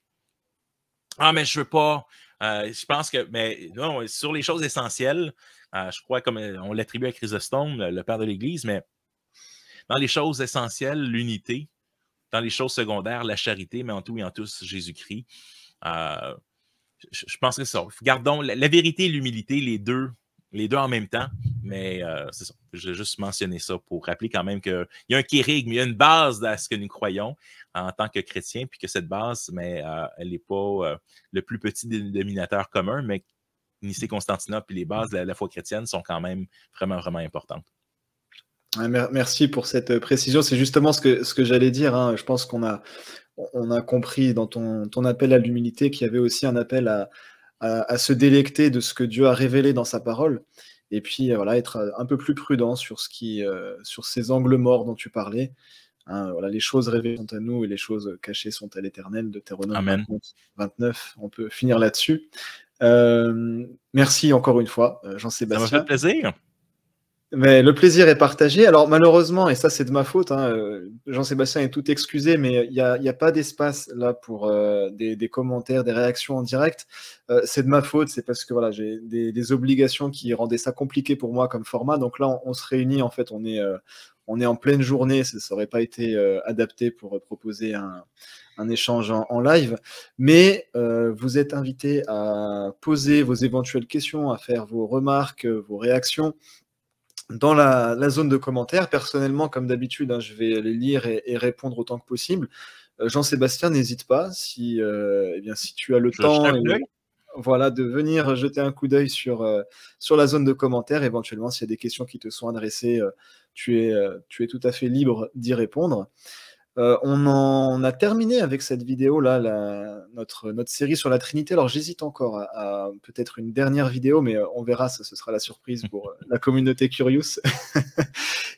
Ah, mais je veux pas. Je pense que, mais non, sur les choses essentielles, je crois comme on l'attribue à Chrysostome, le père de l'Église, mais dans les choses essentielles, l'unité. Dans les choses secondaires, la charité, mais en tout et en tous, Jésus-Christ. Je pense que c'est ça. Gardons la vérité et l'humilité, les deux en même temps. Mais c'est ça. Je vais juste mentionner ça pour rappeler quand même qu'il y a un kérigme, il y a une base à ce que nous croyons en tant que chrétiens, puis que cette base, mais elle n'est pas le plus petit dénominateur commun, mais Nicée-Constantinople et les bases de la foi chrétienne sont quand même vraiment, vraiment importantes. Merci pour cette précision. C'est justement ce que j'allais dire, hein. Je pense qu'on a compris dans ton appel à l'humilité qu'il y avait aussi un appel à se délecter de ce que Dieu a révélé dans sa parole. Et puis voilà, être un peu plus prudent sur ces angles morts dont tu parlais. Hein, voilà, les choses révélées sont à nous et les choses cachées sont à l'Éternel, Deutéronome 29. On peut finir là-dessus. Merci encore une fois, Jean-Sébastien. Ça m'a fait plaisir. Mais le plaisir est partagé. Alors malheureusement, et ça c'est de ma faute, hein, Jean-Sébastien est tout excusé, mais il y a pas d'espace là pour des commentaires, des réactions en direct. C'est de ma faute, c'est parce que voilà, j'ai des obligations qui rendaient ça compliqué pour moi comme format. Donc là, on se réunit, en fait, on est en pleine journée, ça n'aurait pas été adapté pour proposer un échange en live. Mais vous êtes invités à poser vos éventuelles questions, à faire vos remarques, vos réactions dans la zone de commentaires. Personnellement, comme d'habitude, hein, je vais les lire et répondre autant que possible. Jean-Sébastien, n'hésite pas, si tu as le temps voilà, de venir jeter un coup d'œil sur la zone de commentaires. Éventuellement, s'il y a des questions qui te sont adressées, tu es tout à fait libre d'y répondre. On en a terminé avec cette vidéo-là, notre série sur la Trinité. Alors, j'hésite encore à peut-être une dernière vidéo, mais on verra, ça, ce sera la surprise pour la communauté Curious.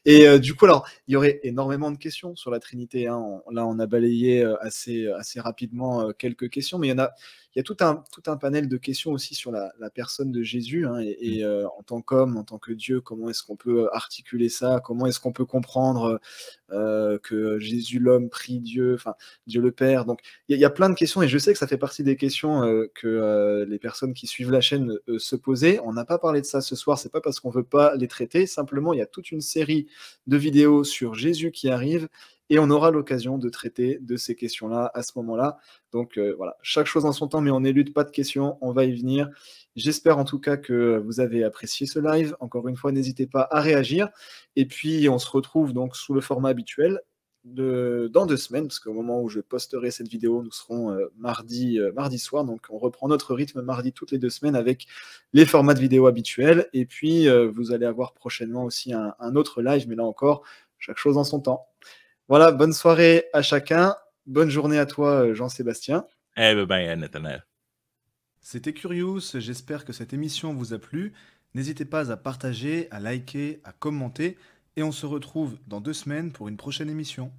Et du coup, alors, il y aurait énormément de questions sur la Trinité, hein. Là, on a balayé assez rapidement quelques questions, mais il y a tout un panel de questions aussi sur la personne de Jésus, hein, et en tant qu'homme, en tant que Dieu, comment est-ce qu'on peut articuler ça? Comment est-ce qu'on peut comprendre que Jésus l'homme prie Dieu, enfin Dieu le Père? Donc il y a plein de questions, et je sais que ça fait partie des questions que les personnes qui suivent la chaîne se posaient. On n'a pas parlé de ça ce soir, c'est pas parce qu'on veut pas les traiter, simplement il y a toute une série de vidéos sur Jésus qui arrive, et on aura l'occasion de traiter de ces questions-là à ce moment-là. Donc voilà, chaque chose en son temps, mais on n'élude pas de questions, on va y venir. J'espère en tout cas que vous avez apprécié ce live. Encore une fois, n'hésitez pas à réagir. Et puis, on se retrouve donc sous le format habituel dans 2 semaines, parce qu'au moment où je posterai cette vidéo, nous serons mardi soir. Donc, on reprend notre rythme mardi toutes les 2 semaines avec les formats de vidéo habituels. Et puis, vous allez avoir prochainement aussi un autre live, mais là encore, chaque chose en son temps. Voilà, bonne soirée à chacun. Bonne journée à toi, Jean-Sébastien. Nathanaël. C'était Curious, j'espère que cette émission vous a plu. N'hésitez pas à partager, à liker, à commenter, et on se retrouve dans 2 semaines pour une prochaine émission.